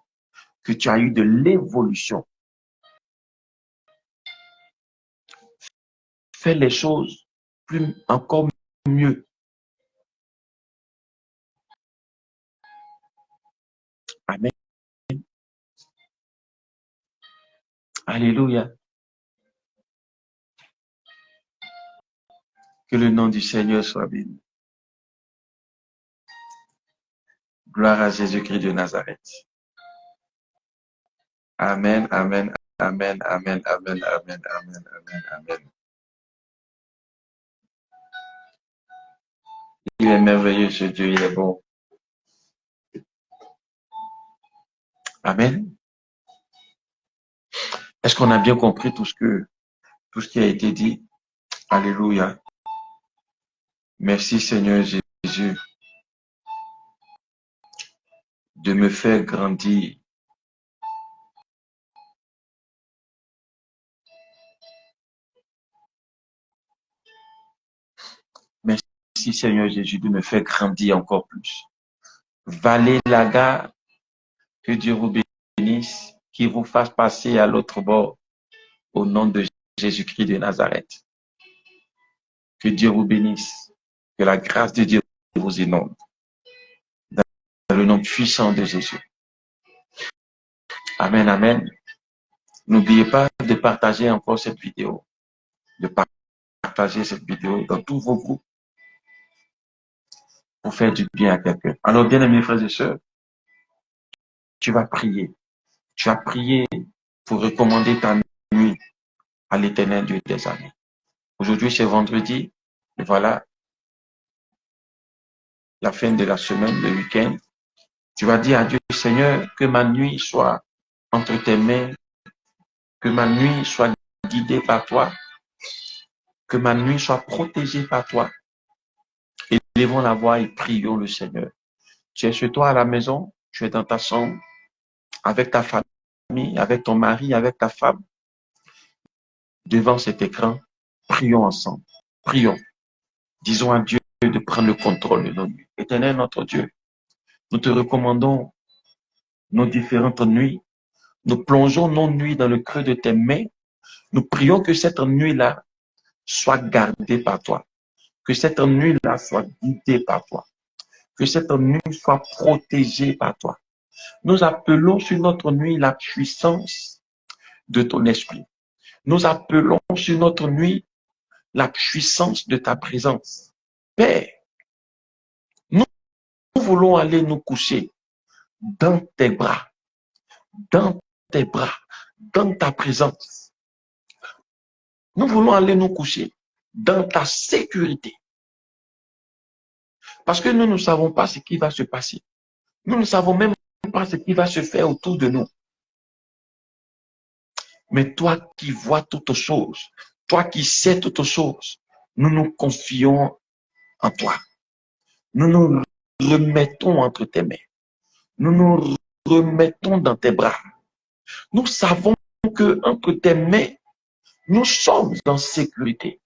que tu as eu de l'évolution. Fais les choses encore mieux. Amen. Alléluia. Que le nom du Seigneur soit béni. Gloire à Jésus-Christ de Nazareth. Amen, amen, amen, amen, amen, amen, amen, amen, amen. Il est merveilleux, ce Dieu, il est bon. Amen. Est-ce qu'on a bien compris tout ce qui a été dit? Alléluia. Merci Seigneur Jésus de me faire grandir. Merci Seigneur Jésus de me faire grandir encore plus. Valez la gare, que Dieu vous bénisse, qu'il vous fasse passer à l'autre bord au nom de Jésus-Christ de Nazareth. Que Dieu vous bénisse, que la grâce de Dieu vous inonde. Dans le nom puissant de Jésus. Amen, amen. N'oubliez pas de partager encore cette vidéo, de partager cette vidéo dans tous vos groupes pour faire du bien à quelqu'un. Alors, bien aimés frères et sœurs, tu vas prier. Tu as prié pour recommander ta nuit à l'Éternel Dieu des armées. Aujourd'hui, c'est vendredi. Et voilà la fin de la semaine, le week-end. Tu vas dire à Dieu, Seigneur, que ma nuit soit entre tes mains, que ma nuit soit guidée par toi, que ma nuit soit protégée par toi. Élevons la voix et prions le Seigneur. Tu es chez toi à la maison, tu es dans ta chambre, avec ta famille, avec ton mari, avec ta femme, devant cet écran. Prions ensemble. Prions. Disons à Dieu de prendre le contrôle de nos nuits. Éternel notre Dieu, nous te recommandons nos différentes nuits. Nous plongeons nos nuits dans le creux de tes mains. Nous prions que cette nuit-là soit gardée par toi. Que cette nuit-là soit guidée par toi. Que cette nuit soit protégée par toi. Nous appelons sur notre nuit la puissance de ton esprit. Nous appelons sur notre nuit la puissance de ta présence. Père, nous voulons aller nous coucher dans tes bras, dans tes bras, dans ta présence. Nous voulons aller nous coucher dans ta sécurité. Parce que nous ne savons pas ce qui va se passer. Nous ne savons même pas ce qui va se faire autour de nous. Mais toi qui vois toutes choses, toi qui sais toutes choses, nous nous confions en toi. Nous nous remettons entre tes mains. Nous nous remettons dans tes bras. Nous savons que entre tes mains, nous sommes en sécurité.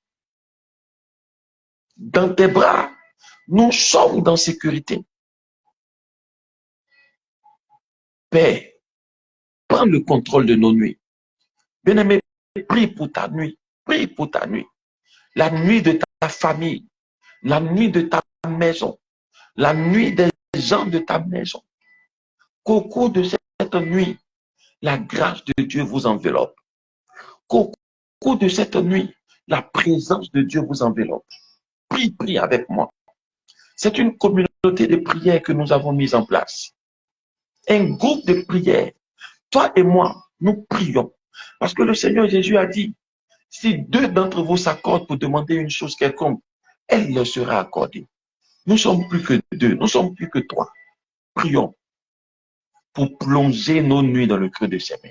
Dans tes bras, nous sommes en sécurité. Père, prends le contrôle de nos nuits. Bien-aimé, prie pour ta nuit. Prie pour ta nuit. La nuit de ta famille, la nuit de ta maison, la nuit des gens de ta maison. Qu'au cours de cette nuit, la grâce de Dieu vous enveloppe. Qu'au cours de cette nuit, la présence de Dieu vous enveloppe. Prie avec moi. C'est une communauté de prière que nous avons mise en place. Un groupe de prière. Toi et moi, nous prions. Parce que le Seigneur Jésus a dit, si deux d'entre vous s'accordent pour demander une chose quelconque, elle leur sera accordée. Nous sommes plus que deux, nous sommes plus que trois. Prions pour plonger nos nuits dans le creux de ses mains.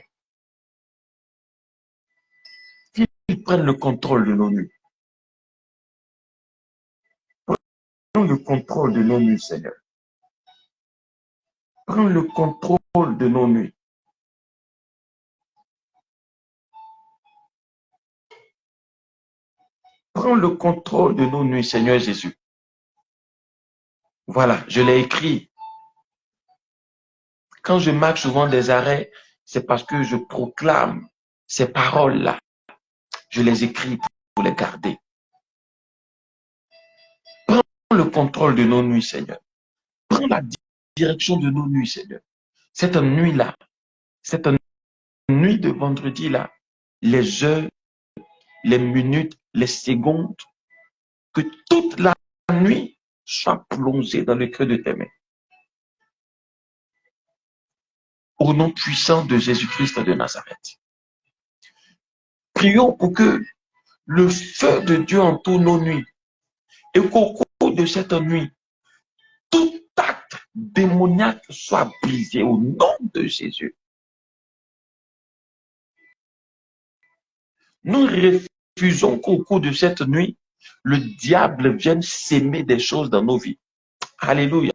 Qu'ils prennent le contrôle de nos nuits. Prends le contrôle de nos nuits, Seigneur. Prends le contrôle de nos nuits. Prends le contrôle de nos nuits, Seigneur Jésus. Voilà, je l'ai écrit. Quand je marque souvent des arrêts, c'est parce que je proclame ces paroles-là. Je les écris pour les garder. Prends le contrôle de nos nuits, Seigneur. Prends la direction de nos nuits, Seigneur. Cette nuit-là, cette nuit de vendredi-là, les heures, les minutes, les secondes, que toute la nuit soit plongée dans le creux de tes mains. Au nom puissant de Jésus-Christ de Nazareth. Prions pour que le feu de Dieu entoure nos nuits et qu'au cours de cette nuit, tout acte démoniaque soit brisé au nom de Jésus. Nous refusons qu'au cours de cette nuit, le diable vienne s'aimer des choses dans nos vies. Alléluia.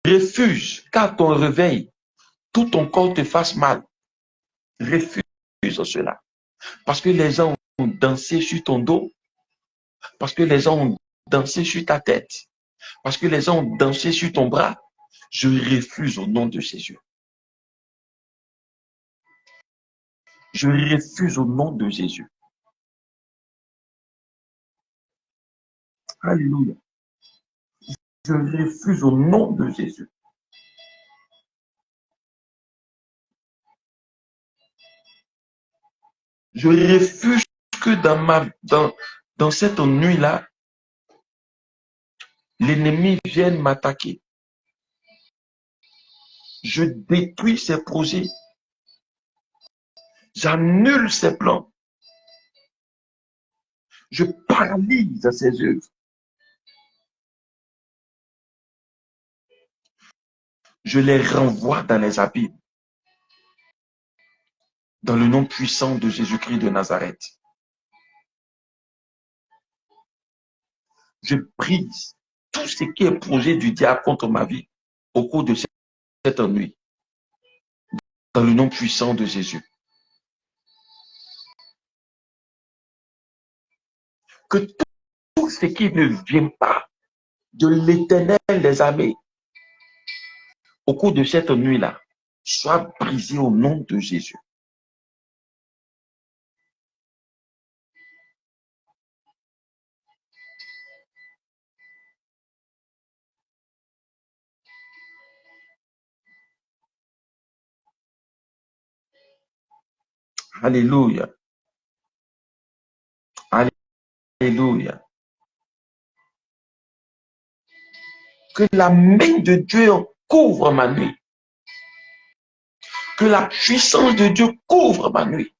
Refuse qu'à ton réveil, tout ton corps te fasse mal. Refuse cela. Parce que les gens ont dansé sur ton dos. Parce que les gens ont dansé sur ta tête. Parce que les gens ont dansé sur ton bras. Je refuse au nom de Jésus. Je refuse au nom de Jésus. Alléluia. Je refuse au nom de Jésus. Je refuse que dans cette nuit-là, l'ennemi vienne m'attaquer. Je détruis ses projets. J'annule ses plans. Je paralyse ses œuvres. Je les renvoie dans les abîmes. Dans le nom puissant de Jésus-Christ de Nazareth. Je brise tout ce qui est projet du diable contre ma vie au cours de cette nuit, dans le nom puissant de Jésus. Que tout ce qui ne vient pas de l'Éternel des armées au cours de cette nuit-là soit brisé au nom de Jésus. Alléluia. Alléluia. Que la main de Dieu couvre ma nuit. Que la puissance de Dieu couvre ma nuit.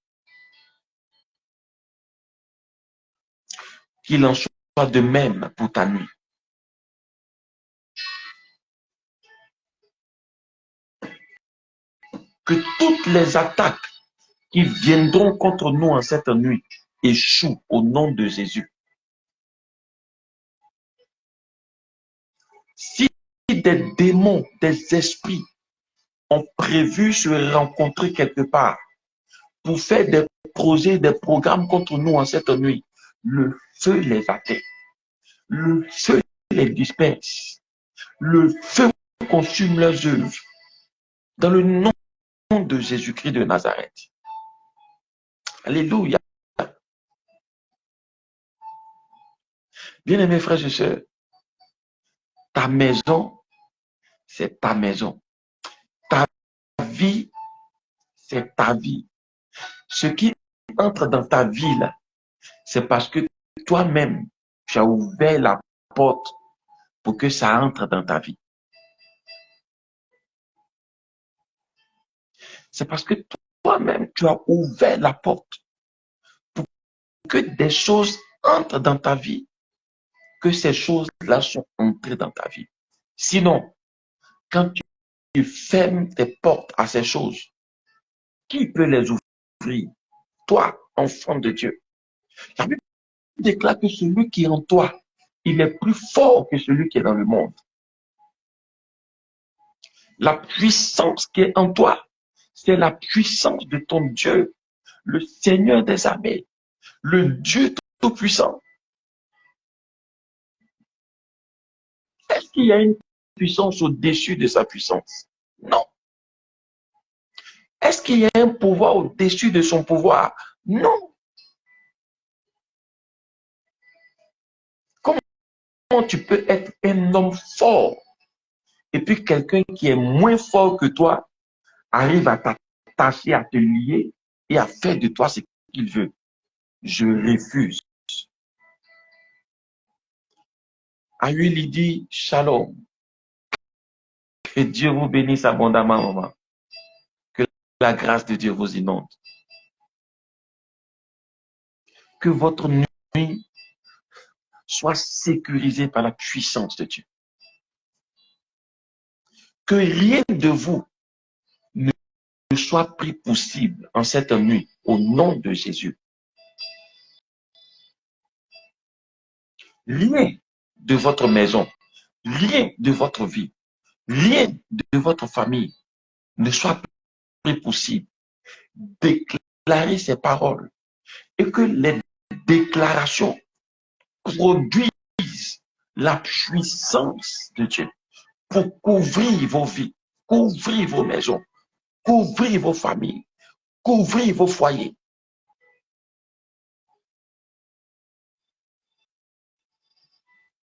Qu'il en soit de même pour ta nuit. Que toutes les attaques qui viendront contre nous en cette nuit échouent au nom de Jésus. Si des démons, des esprits ont prévu se rencontrer quelque part pour faire des projets, des programmes contre nous en cette nuit, le feu les atteint. Le feu les disperse. Le feu consume leurs œuvres. Dans le nom de Jésus-Christ de Nazareth. Alléluia. Bien-aimés frères et sœurs, ta maison, c'est ta maison. Ta vie, c'est ta vie. Ce qui entre dans ta vie, là, c'est parce que toi-même, tu as ouvert la porte pour que ça entre dans ta vie. C'est parce que toi-même, tu as ouvert la porte pour que des choses entrent dans ta vie, que ces choses-là sont entrées dans ta vie. Sinon, quand tu fermes tes portes à ces choses, qui peut les ouvrir? Toi, enfant de Dieu. La Bible déclare que celui qui est en toi, il est plus fort que celui qui est dans le monde. La puissance qui est en toi, c'est la puissance de ton Dieu, le Seigneur des armées, le Dieu tout-puissant. Est-ce qu'il y a une puissance au-dessus de sa puissance? Non. Est-ce qu'il y a un pouvoir au-dessus de son pouvoir? Non. Comment tu peux être un homme fort et puis quelqu'un qui est moins fort que toi arrive à t'attacher, à te lier et à faire de toi ce qu'il veut? Je refuse. Aïe, il dit shalom. Que Dieu vous bénisse abondamment, maman. Que la grâce de Dieu vous inonde. Que votre nuit soit sécurisée par la puissance de Dieu. Que rien de vous ne soit pris possible en cette nuit, au nom de Jésus. Rien de votre maison, rien de votre vie, rien de votre famille ne soit pris possible. Déclarez ces paroles et que les déclarations produisent la puissance de Dieu pour couvrir vos vies, couvrir vos maisons, couvrir vos familles, couvrir vos foyers.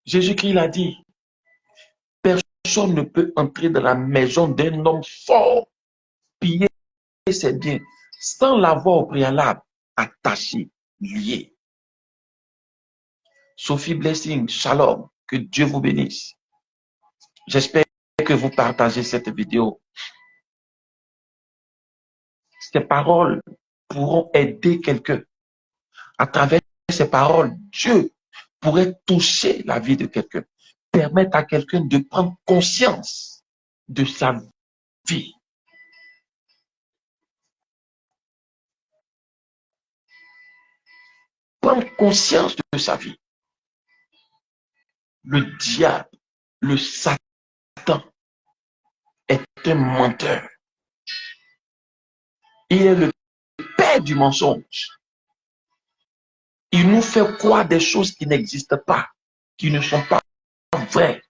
Jésus-Christ l'a dit, personne ne peut entrer dans la maison d'un homme fort, piller ses biens, sans l'avoir au préalable attaché, lié. Sophie Blessing, shalom, que Dieu vous bénisse. J'espère que vous partagez cette vidéo. Ces paroles pourront aider quelqu'un. À travers ces paroles, Dieu pourrait toucher la vie de quelqu'un, permettre à quelqu'un de prendre conscience de sa vie. Prendre conscience de sa vie. Le diable, le Satan est un menteur. Il est le père du mensonge. Il nous fait croire des choses qui n'existent pas, qui ne sont pas vraies,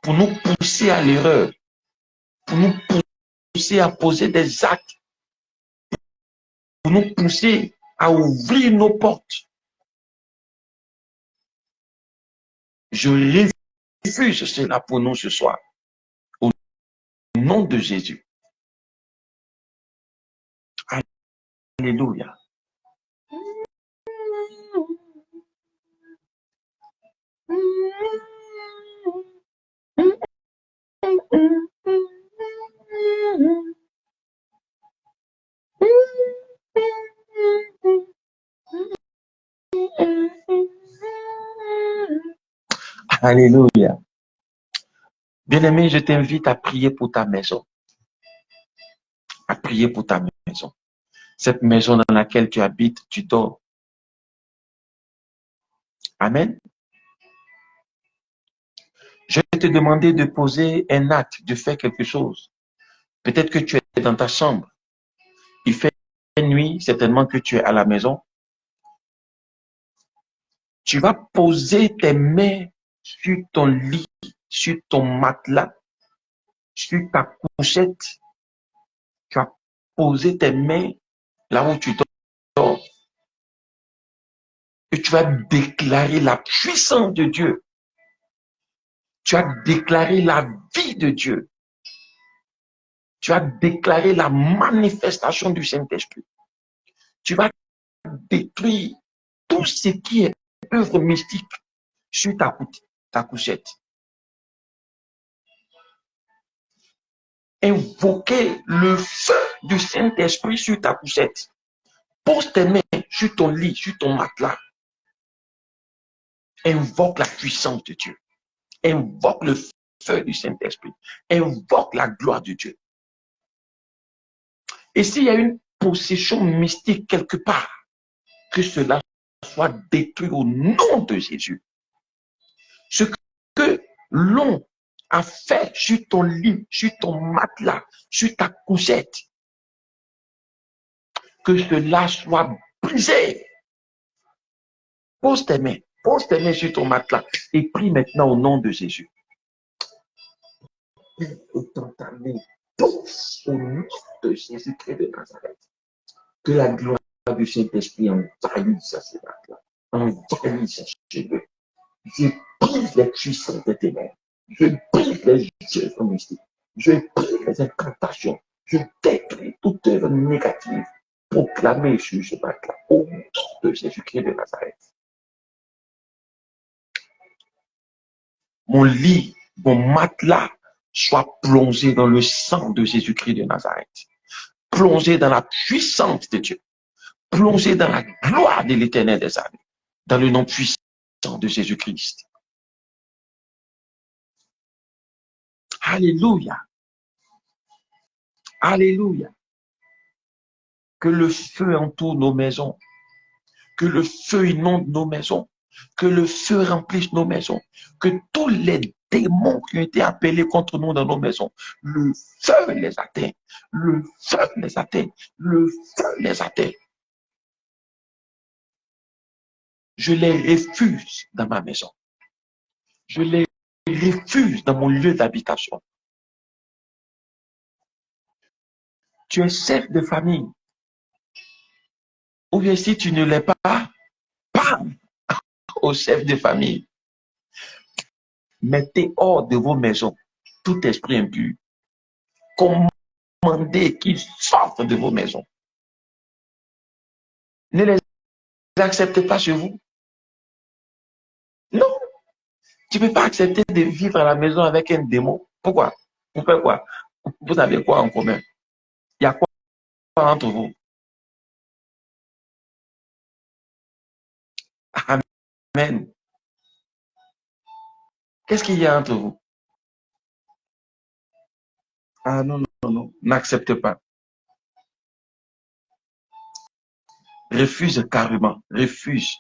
pour nous pousser à l'erreur, pour nous pousser à poser des actes, pour nous pousser à ouvrir nos portes. Je refuse cela pour nous ce soir. Au nom de Jésus. Alléluia. Alléluia. Bien-aimé, je t'invite à prier pour ta maison. À prier pour ta maison. Cette maison dans laquelle tu habites, tu dors. Amen. Je vais te demander de poser un acte, de faire quelque chose. Peut-être que tu es dans ta chambre. Il fait nuit, certainement que tu es à la maison. Tu vas poser tes mains sur ton lit, sur ton matelas, sur ta couchette. Tu vas poser tes mains là où tu dors. Et tu vas déclarer la puissance de Dieu. Tu vas déclarer la vie de Dieu. Tu vas déclarer la manifestation du Saint-Esprit. Tu vas détruire tout ce qui est œuvre mystique sur ta couchette. Invoquer le feu du Saint-Esprit sur ta couchette. Pose tes mains sur ton lit, sur ton matelas. Invoque la puissance de Dieu. Invoque le feu du Saint-Esprit. Invoque la gloire de Dieu. Et s'il y a une possession mystique quelque part, que cela soit détruit au nom de Jésus. Ce que l'on a fait sur ton lit, sur ton matelas, sur ta couchette, que cela soit brisé. Pose tes mains sur ton matelas et prie maintenant au nom de Jésus. Étant ta main douce au nom de Jésus-Christ de Nazareth. Que la gloire du Saint-Esprit envahisse ce matelas, envahisse ce cheveu. Je brise les puissances des ténèbres. Je brise les œuvres mystiques. Je brise les incantations. Je détruis toute œuvre négative proclamée sur ce matelas au nom de Jésus-Christ de Nazareth. Mon lit, mon matelas soit plongé dans le sang de Jésus-Christ de Nazareth. Plongé dans la puissance de Dieu. Plongé dans la gloire de l'Éternel des armées. Dans le nom puissant de Jésus-Christ. Alléluia. Alléluia. Que le feu entoure nos maisons. Que le feu inonde nos maisons. Que le feu remplisse nos maisons. Que tous les démons qui ont été appelés contre nous dans nos maisons, le feu les atteint. Le feu les atteint. Le feu les atteint. Je les refuse dans ma maison. Je les refuse dans mon lieu d'habitation. Tu es chef de famille. Ou bien si tu ne l'es pas, parle au chef de famille. Mettez hors de vos maisons tout esprit impur. Commandez qu'ils sortent de vos maisons. Ne les acceptez pas chez vous. Non, tu ne peux pas accepter de vivre à la maison avec un démon. Pourquoi? Vous faites quoi? Vous avez quoi en commun? Il y a quoi entre vous? Amen. Qu'est-ce qu'il y a entre vous? Ah non, non, non, n'accepte pas. Refuse carrément, refuse.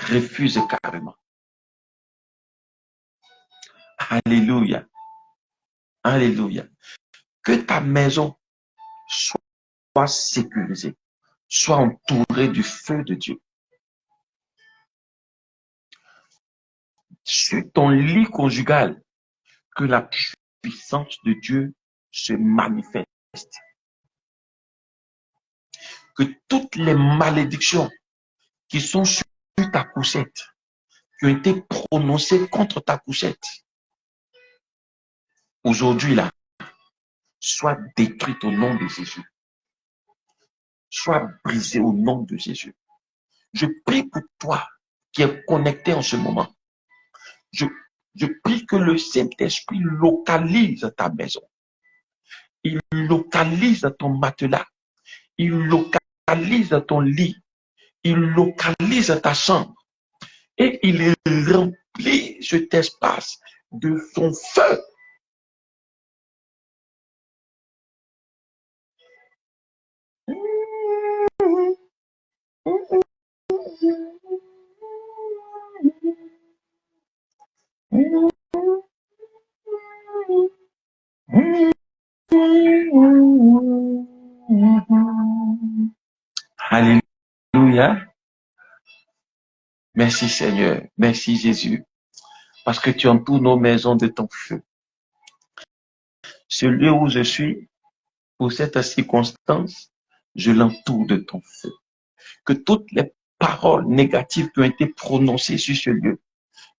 refuse carrément. Alléluia. Alléluia. Que ta maison soit sécurisée, soit entourée du feu de Dieu. Sur ton lit conjugal, que la puissance de Dieu se manifeste. Que toutes les malédictions qui sont sur ta couchette, qui ont été prononcées contre ta couchette, aujourd'hui là, soient détruites au nom de Jésus. Soient brisées au nom de Jésus. Je prie pour toi qui es connecté en ce moment. Je prie que le Saint-Esprit localise ta maison. Il localise ton matelas. Il localise ton lit. Il localise ta chambre. Et il remplit cet espace de son feu. Alléluia. Merci Seigneur. Merci Jésus. Parce que tu entoures nos maisons de ton feu. Ce lieu où je suis, pour cette circonstance, je l'entoure de ton feu. Que toutes les paroles négatives qui ont été prononcées sur ce lieu,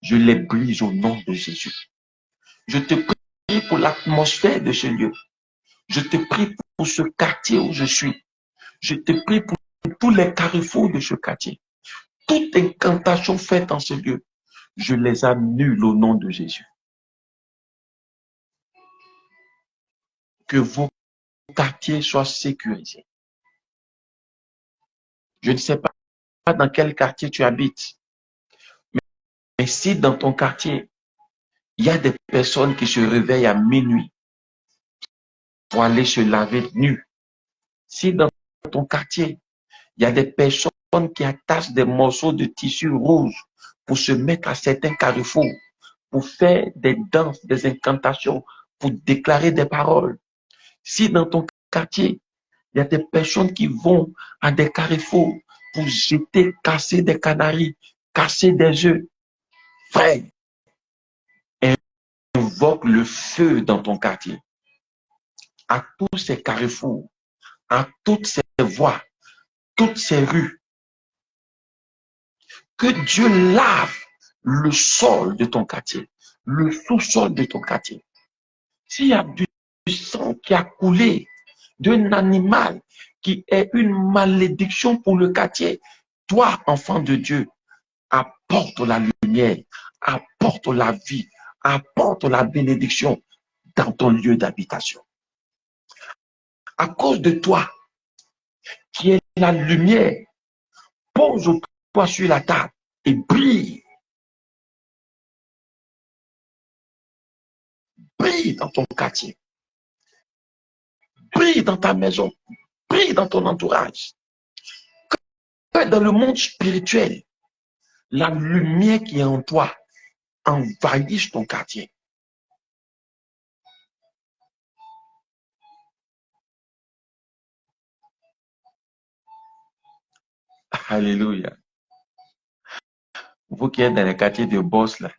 je les brise au nom de Jésus. Je te prie pour l'atmosphère de ce lieu. Je te prie pour ce quartier où je suis. Je te prie pour tous les carrefours de ce quartier. Toute incantation faite dans ce lieu, je les annule au nom de Jésus. Que vos quartiers soient sécurisés. Je ne sais pas dans quel quartier tu habites, mais si dans ton quartier, il y a des personnes qui se réveillent à minuit pour aller se laver nu, si dans ton quartier, il y a des personnes qui attachent des morceaux de tissu rouge pour se mettre à certains carrefours, pour faire des danses, des incantations, pour déclarer des paroles. Si dans ton quartier, il y a des personnes qui vont à des carrefours pour jeter, casser des canaris, casser des œufs, frère, invoque le feu dans ton quartier. À tous ces carrefours, à toutes ces voies, toutes ces rues, que Dieu lave le sol de ton quartier, le sous-sol de ton quartier. S'il y a du sang qui a coulé d'un animal qui est une malédiction pour le quartier, toi, enfant de Dieu, apporte la lumière, apporte la vie, apporte la bénédiction dans ton lieu d'habitation. À cause de toi, qui est la lumière, pose-toi sur la table et brille. Brille dans ton quartier. Brille dans ta maison. Brille dans ton entourage. Que dans le monde spirituel, la lumière qui est en toi envahisse ton quartier. Alléluia. Vous qui êtes dans les quartiers de Boss, là,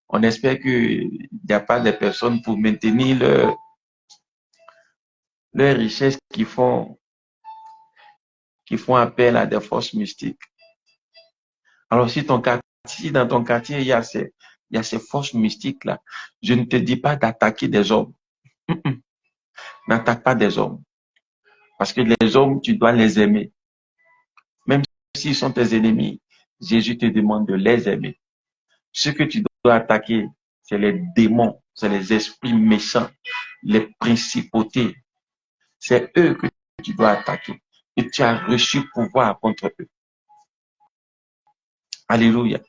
on espère qu'il n'y a pas de personnes pour maintenir leur richesse qui font appel à des forces mystiques. Alors, si dans ton quartier, il y a ces forces mystiques-là, je ne te dis pas d'attaquer des hommes. N'attaque pas des hommes. Parce que les hommes, tu dois les aimer. Même s'ils sont tes ennemis, Jésus te demande de les aimer. Ce que tu dois attaquer, c'est les démons, c'est les esprits méchants, les principautés. C'est eux que tu dois attaquer. Et tu as reçu pouvoir contre eux. Alléluia.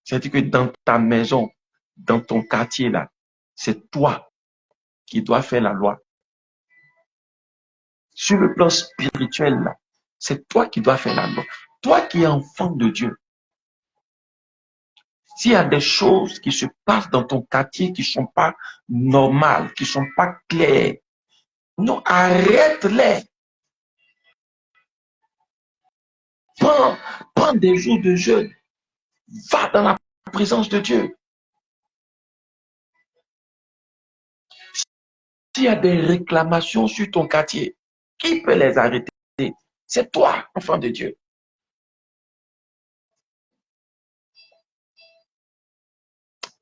C'est-à-dire que dans ta maison, dans ton quartier là, c'est toi qui dois faire la loi. Sur le plan spirituel là, C'est toi qui dois faire la gloire. Toi qui es enfant de Dieu. S'il y a des choses qui se passent dans ton quartier qui ne sont pas normales, qui ne sont pas claires, non, arrête-les. Prends des jours de jeûne. Va dans la présence de Dieu. S'il y a des réclamations sur ton quartier, qui peut les arrêter? C'est toi, enfant de Dieu.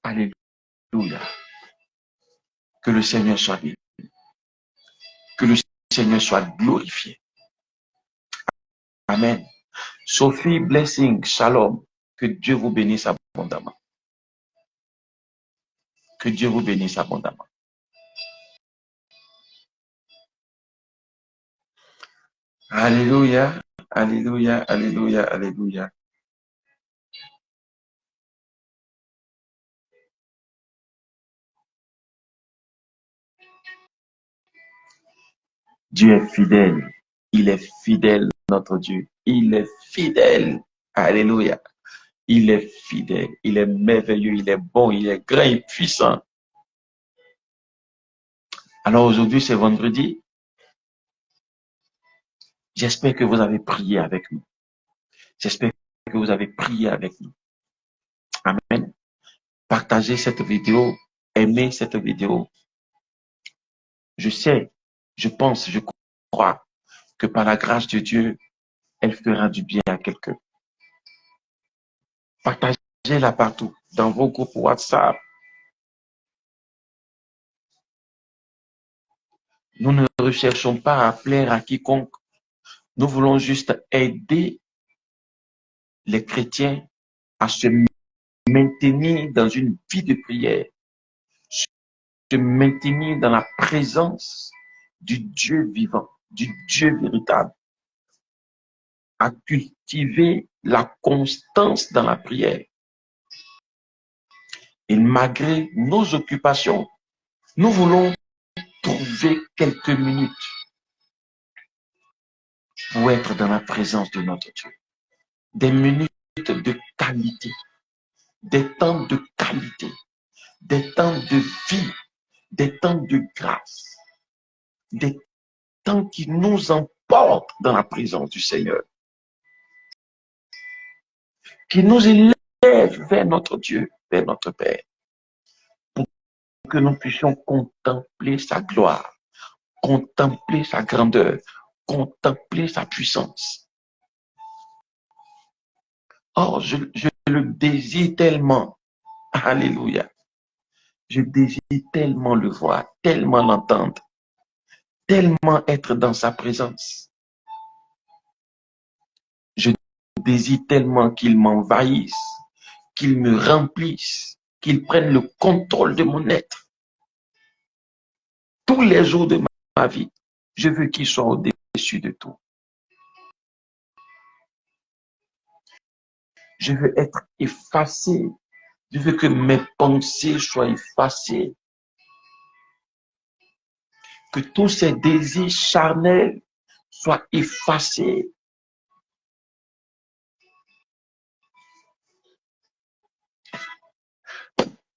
Alléluia. Que le Seigneur soit béni. Que le Seigneur soit glorifié. Amen. Sophie, blessing, shalom. Que Dieu vous bénisse abondamment. Que Dieu vous bénisse abondamment. Alléluia, alléluia, alléluia, alléluia. Dieu est fidèle. Il est fidèle, notre Dieu. Il est fidèle. Alléluia. Il est fidèle. Il est merveilleux. Il est bon. Il est grand et puissant. Alors aujourd'hui, c'est vendredi. J'espère que vous avez prié avec nous. J'espère que vous avez prié avec nous. Amen. Partagez cette vidéo. Aimez cette vidéo. Je sais, je pense, je crois que par la grâce de Dieu, elle fera du bien à quelqu'un. Partagez-la partout, dans vos groupes WhatsApp. Nous ne recherchons pas à plaire à quiconque. Nous voulons juste aider les chrétiens à se maintenir dans une vie de prière, se maintenir dans la présence du Dieu vivant, du Dieu véritable, à cultiver la constance dans la prière. Et malgré nos occupations, nous voulons trouver quelques minutes pour être dans la présence de notre Dieu. Des minutes de qualité, des temps de qualité, des temps de vie, des temps de grâce, des temps qui nous emportent dans la présence du Seigneur, qui nous élèvent vers notre Dieu, vers notre Père, pour que nous puissions contempler sa gloire, contempler sa grandeur, contempler sa puissance. Oh, je le désire tellement. Alléluia. Je désire tellement le voir, tellement l'entendre, tellement être dans sa présence. Je désire tellement qu'il m'envahisse, qu'il me remplisse, qu'il prenne le contrôle de mon être. Tous les jours de ma vie, je veux qu'il soit au-dessus de tout. Je veux être effacé. Je veux que mes pensées soient effacées. Que tous ces désirs charnels soient effacés.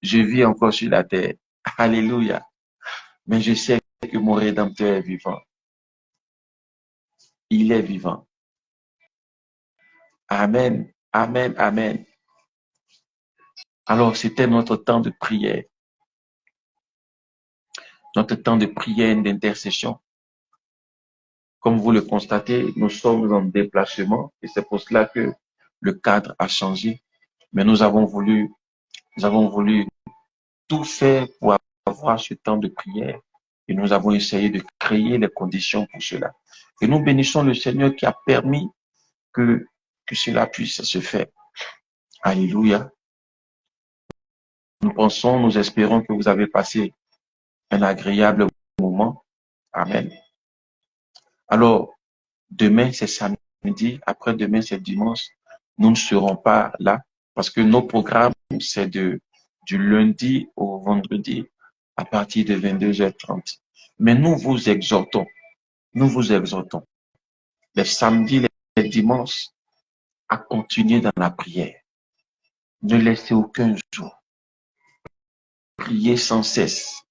Je vis encore sur la terre. Alléluia. Mais je sais que mon Rédempteur est vivant. Il est vivant. Amen. Amen. Amen. Alors, c'était notre temps de prière. Notre temps de prière et d'intercession. Comme vous le constatez, nous sommes en déplacement et c'est pour cela que le cadre a changé. Mais nous avons voulu tout faire pour avoir ce temps de prière et nous avons essayé de créer les conditions pour cela. Et nous bénissons le Seigneur qui a permis que cela puisse se faire. Alléluia. Nous espérons que vous avez passé un agréable moment. Amen. Alors, demain, c'est samedi. Après-demain, c'est dimanche. Nous ne serons pas là parce que nos programmes, c'est du lundi au vendredi à partir de 22h30. Mais nous vous exhortons les samedis, les dimanches, à continuer dans la prière. Ne laissez aucun jour. Priez sans cesse.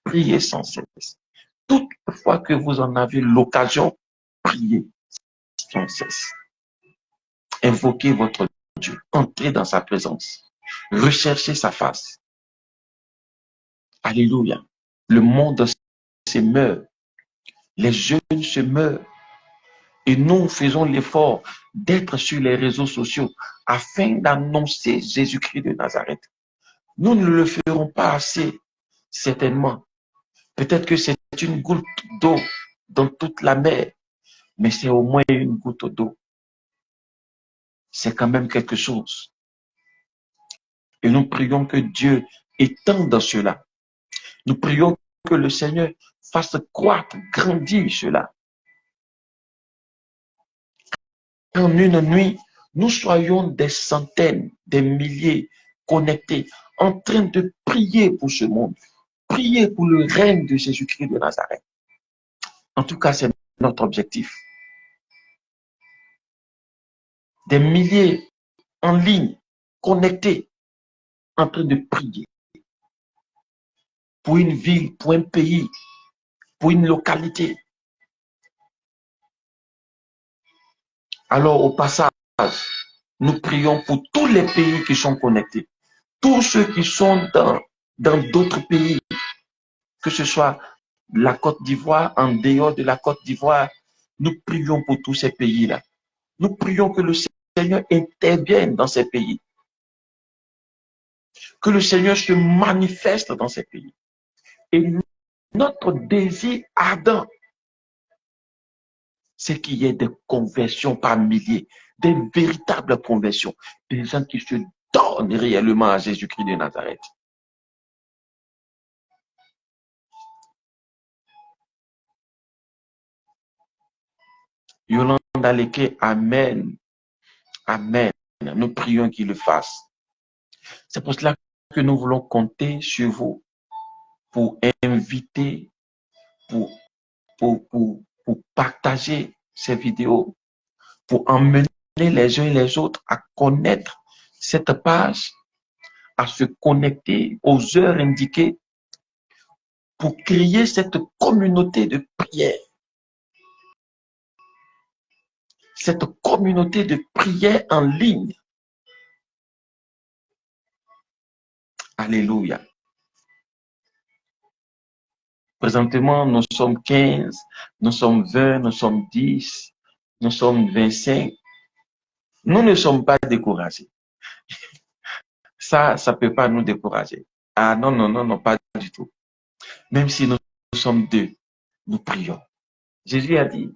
Priez sans cesse. Toute fois que vous en avez l'occasion, priez sans cesse. Invoquez votre Dieu. Entrez dans sa présence. Recherchez sa face. Alléluia. Le monde se meurt. Les jeunes se meurent. Et nous faisons l'effort d'être sur les réseaux sociaux afin d'annoncer Jésus-Christ de Nazareth. Nous ne le ferons pas assez, certainement. Peut-être que c'est une goutte d'eau dans toute la mer, mais c'est au moins une goutte d'eau. C'est quand même quelque chose. Et nous prions que Dieu étende cela. Nous prions que le Seigneur fasse croître, grandir cela. En une nuit, nous soyons des centaines, des milliers connectés, en train de prier pour ce monde, prier pour le règne de Jésus-Christ de Nazareth. En tout cas, c'est notre objectif. Des milliers en ligne, connectés, en train de prier pour une ville, pour un pays, pour une localité. Alors, au passage, nous prions pour tous les pays qui sont connectés, tous ceux qui sont dans d'autres pays, que ce soit la Côte d'Ivoire, en dehors de la Côte d'Ivoire. Nous prions pour tous ces pays-là. Nous prions que le Seigneur intervienne dans ces pays, que le Seigneur se manifeste dans ces pays. Et notre désir ardent, c'est qu'il y ait des conversions par milliers, des véritables conversions, des gens qui se donnent réellement à Jésus-Christ de Nazareth. Yolande Aleke, amen. Amen. Nous prions qu'il le fasse. C'est pour cela que nous voulons compter sur vous pour inviter, pour, pour partager ces vidéos, pour emmener les uns et les autres à connaître cette page, à se connecter aux heures indiquées pour créer cette communauté de prière. Cette communauté de prière en ligne. Alléluia. Présentement, nous sommes 15, nous sommes 20, nous sommes 10, nous sommes 25. Nous ne sommes pas découragés. Ça ne peut pas nous décourager. Ah non, non, non, non, pas du tout. Même si nous sommes deux, nous prions. Jésus a dit,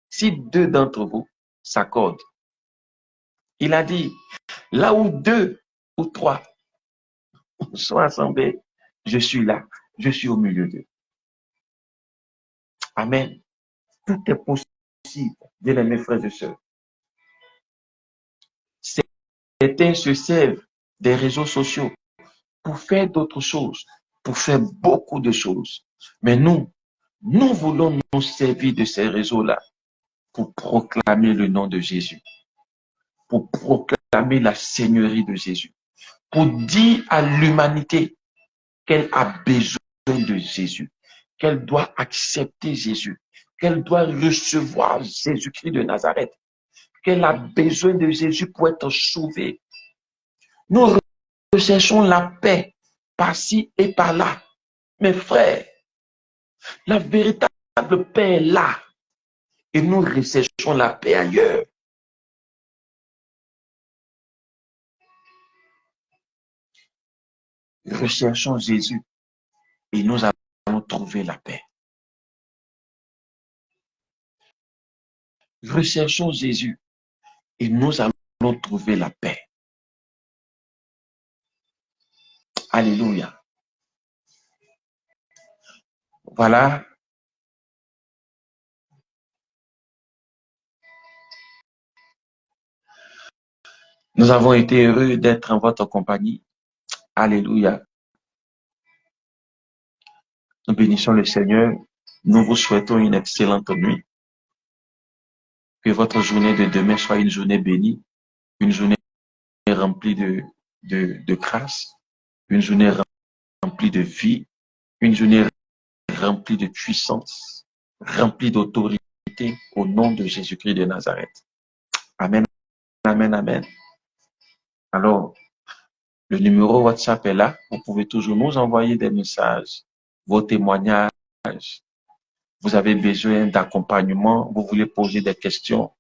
si deux d'entre vous s'accordent, il a dit, là où deux ou trois sont assemblés, je suis là, je suis au milieu d'eux. Amen. Tout est possible, bien mes frères et sœurs. Certains se servent des réseaux sociaux pour faire d'autres choses, pour faire beaucoup de choses. Mais nous voulons nous servir de ces réseaux-là pour proclamer le nom de Jésus, pour proclamer la seigneurie de Jésus, pour dire à l'humanité qu'elle a besoin de Jésus, qu'elle doit accepter Jésus, qu'elle doit recevoir Jésus-Christ de Nazareth, qu'elle a besoin de Jésus pour être sauvée. Nous recherchons la paix par-ci et par-là. Mes frères, la véritable paix est là. Et nous recherchons la paix ailleurs. Recherchons Jésus et nous allons trouver la paix. Recherchons Jésus et nous allons trouver la paix. Alléluia. Voilà. Nous avons été heureux d'être en votre compagnie. Alléluia. Nous bénissons le Seigneur. Nous vous souhaitons une excellente nuit. Que votre journée de demain soit une journée bénie, une journée remplie de grâce, une journée remplie de vie, une journée remplie de puissance, remplie d'autorité au nom de Jésus-Christ de Nazareth. Amen, amen, amen. Alors, le numéro WhatsApp est là. Vous pouvez toujours nous envoyer des messages, vos témoignages. Vous avez besoin d'accompagnement. Vous voulez poser des questions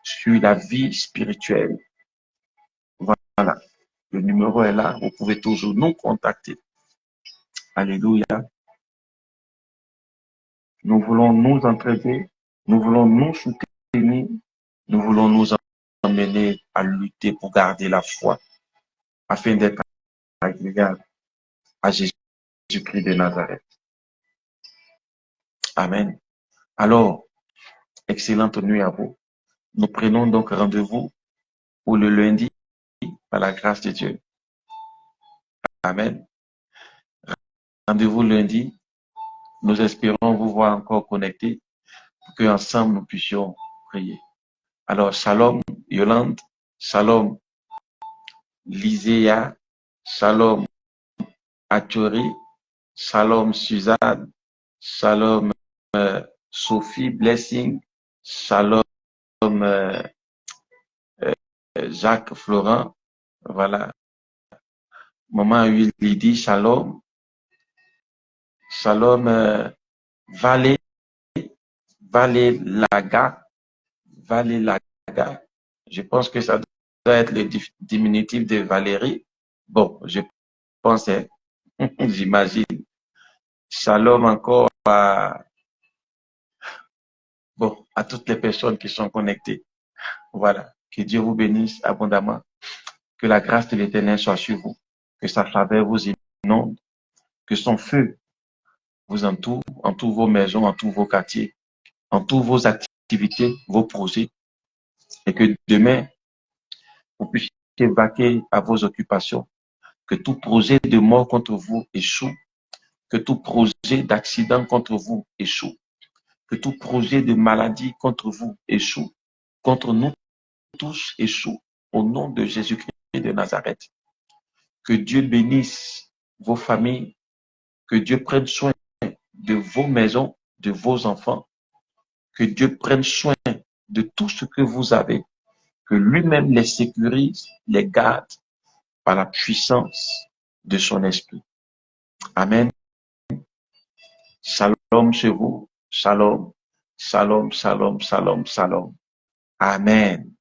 sur la vie spirituelle. Voilà. Le numéro est là. Vous pouvez toujours nous contacter. Alléluia. Nous voulons nous entraider. Nous voulons nous soutenir. Nous voulons nous emmener à lutter pour garder la foi afin d'être agréable à Jésus-Christ de Nazareth. Amen. Alors, excellente nuit à vous. Nous prenons donc rendez-vous pour le lundi par la grâce de Dieu. Amen. Rendez-vous lundi. Nous espérons vous voir encore connectés pour qu'ensemble nous puissions prier. Alors, shalom Yolande, shalom Liséa, shalom Achori, shalom Suzanne, shalom Sophie Blessing, shalom Jacques Florent, voilà. Maman Lydie, shalom, shalom Valé Laga, je pense que ça doit être le diminutif de Valérie. Bon, je pense, j'imagine. Shalom encore à toutes les personnes qui sont connectées. Voilà. Que Dieu vous bénisse abondamment. Que la grâce de l'Éternel soit sur vous. Que sa faveur vous inonde. Que son feu vous entoure, entoure vos maisons, entoure vos quartiers, entoure vos activités, vos projets. Et que demain, vous puissiez vaquer à vos occupations. Que tout projet de mort contre vous échoue. Que tout projet d'accident contre vous échoue. Que tout projet de maladie contre vous échoue. Contre nous tous échoue. Au nom de Jésus-Christ de Nazareth. Que Dieu bénisse vos familles. Que Dieu prenne soin de vos maisons, de vos enfants. Que Dieu prenne soin de tout ce que vous avez. Que lui-même les sécurise, les garde par la puissance de son esprit. Amen. Shalom chez vous. Shalom. Shalom, shalom, shalom, shalom. Amen.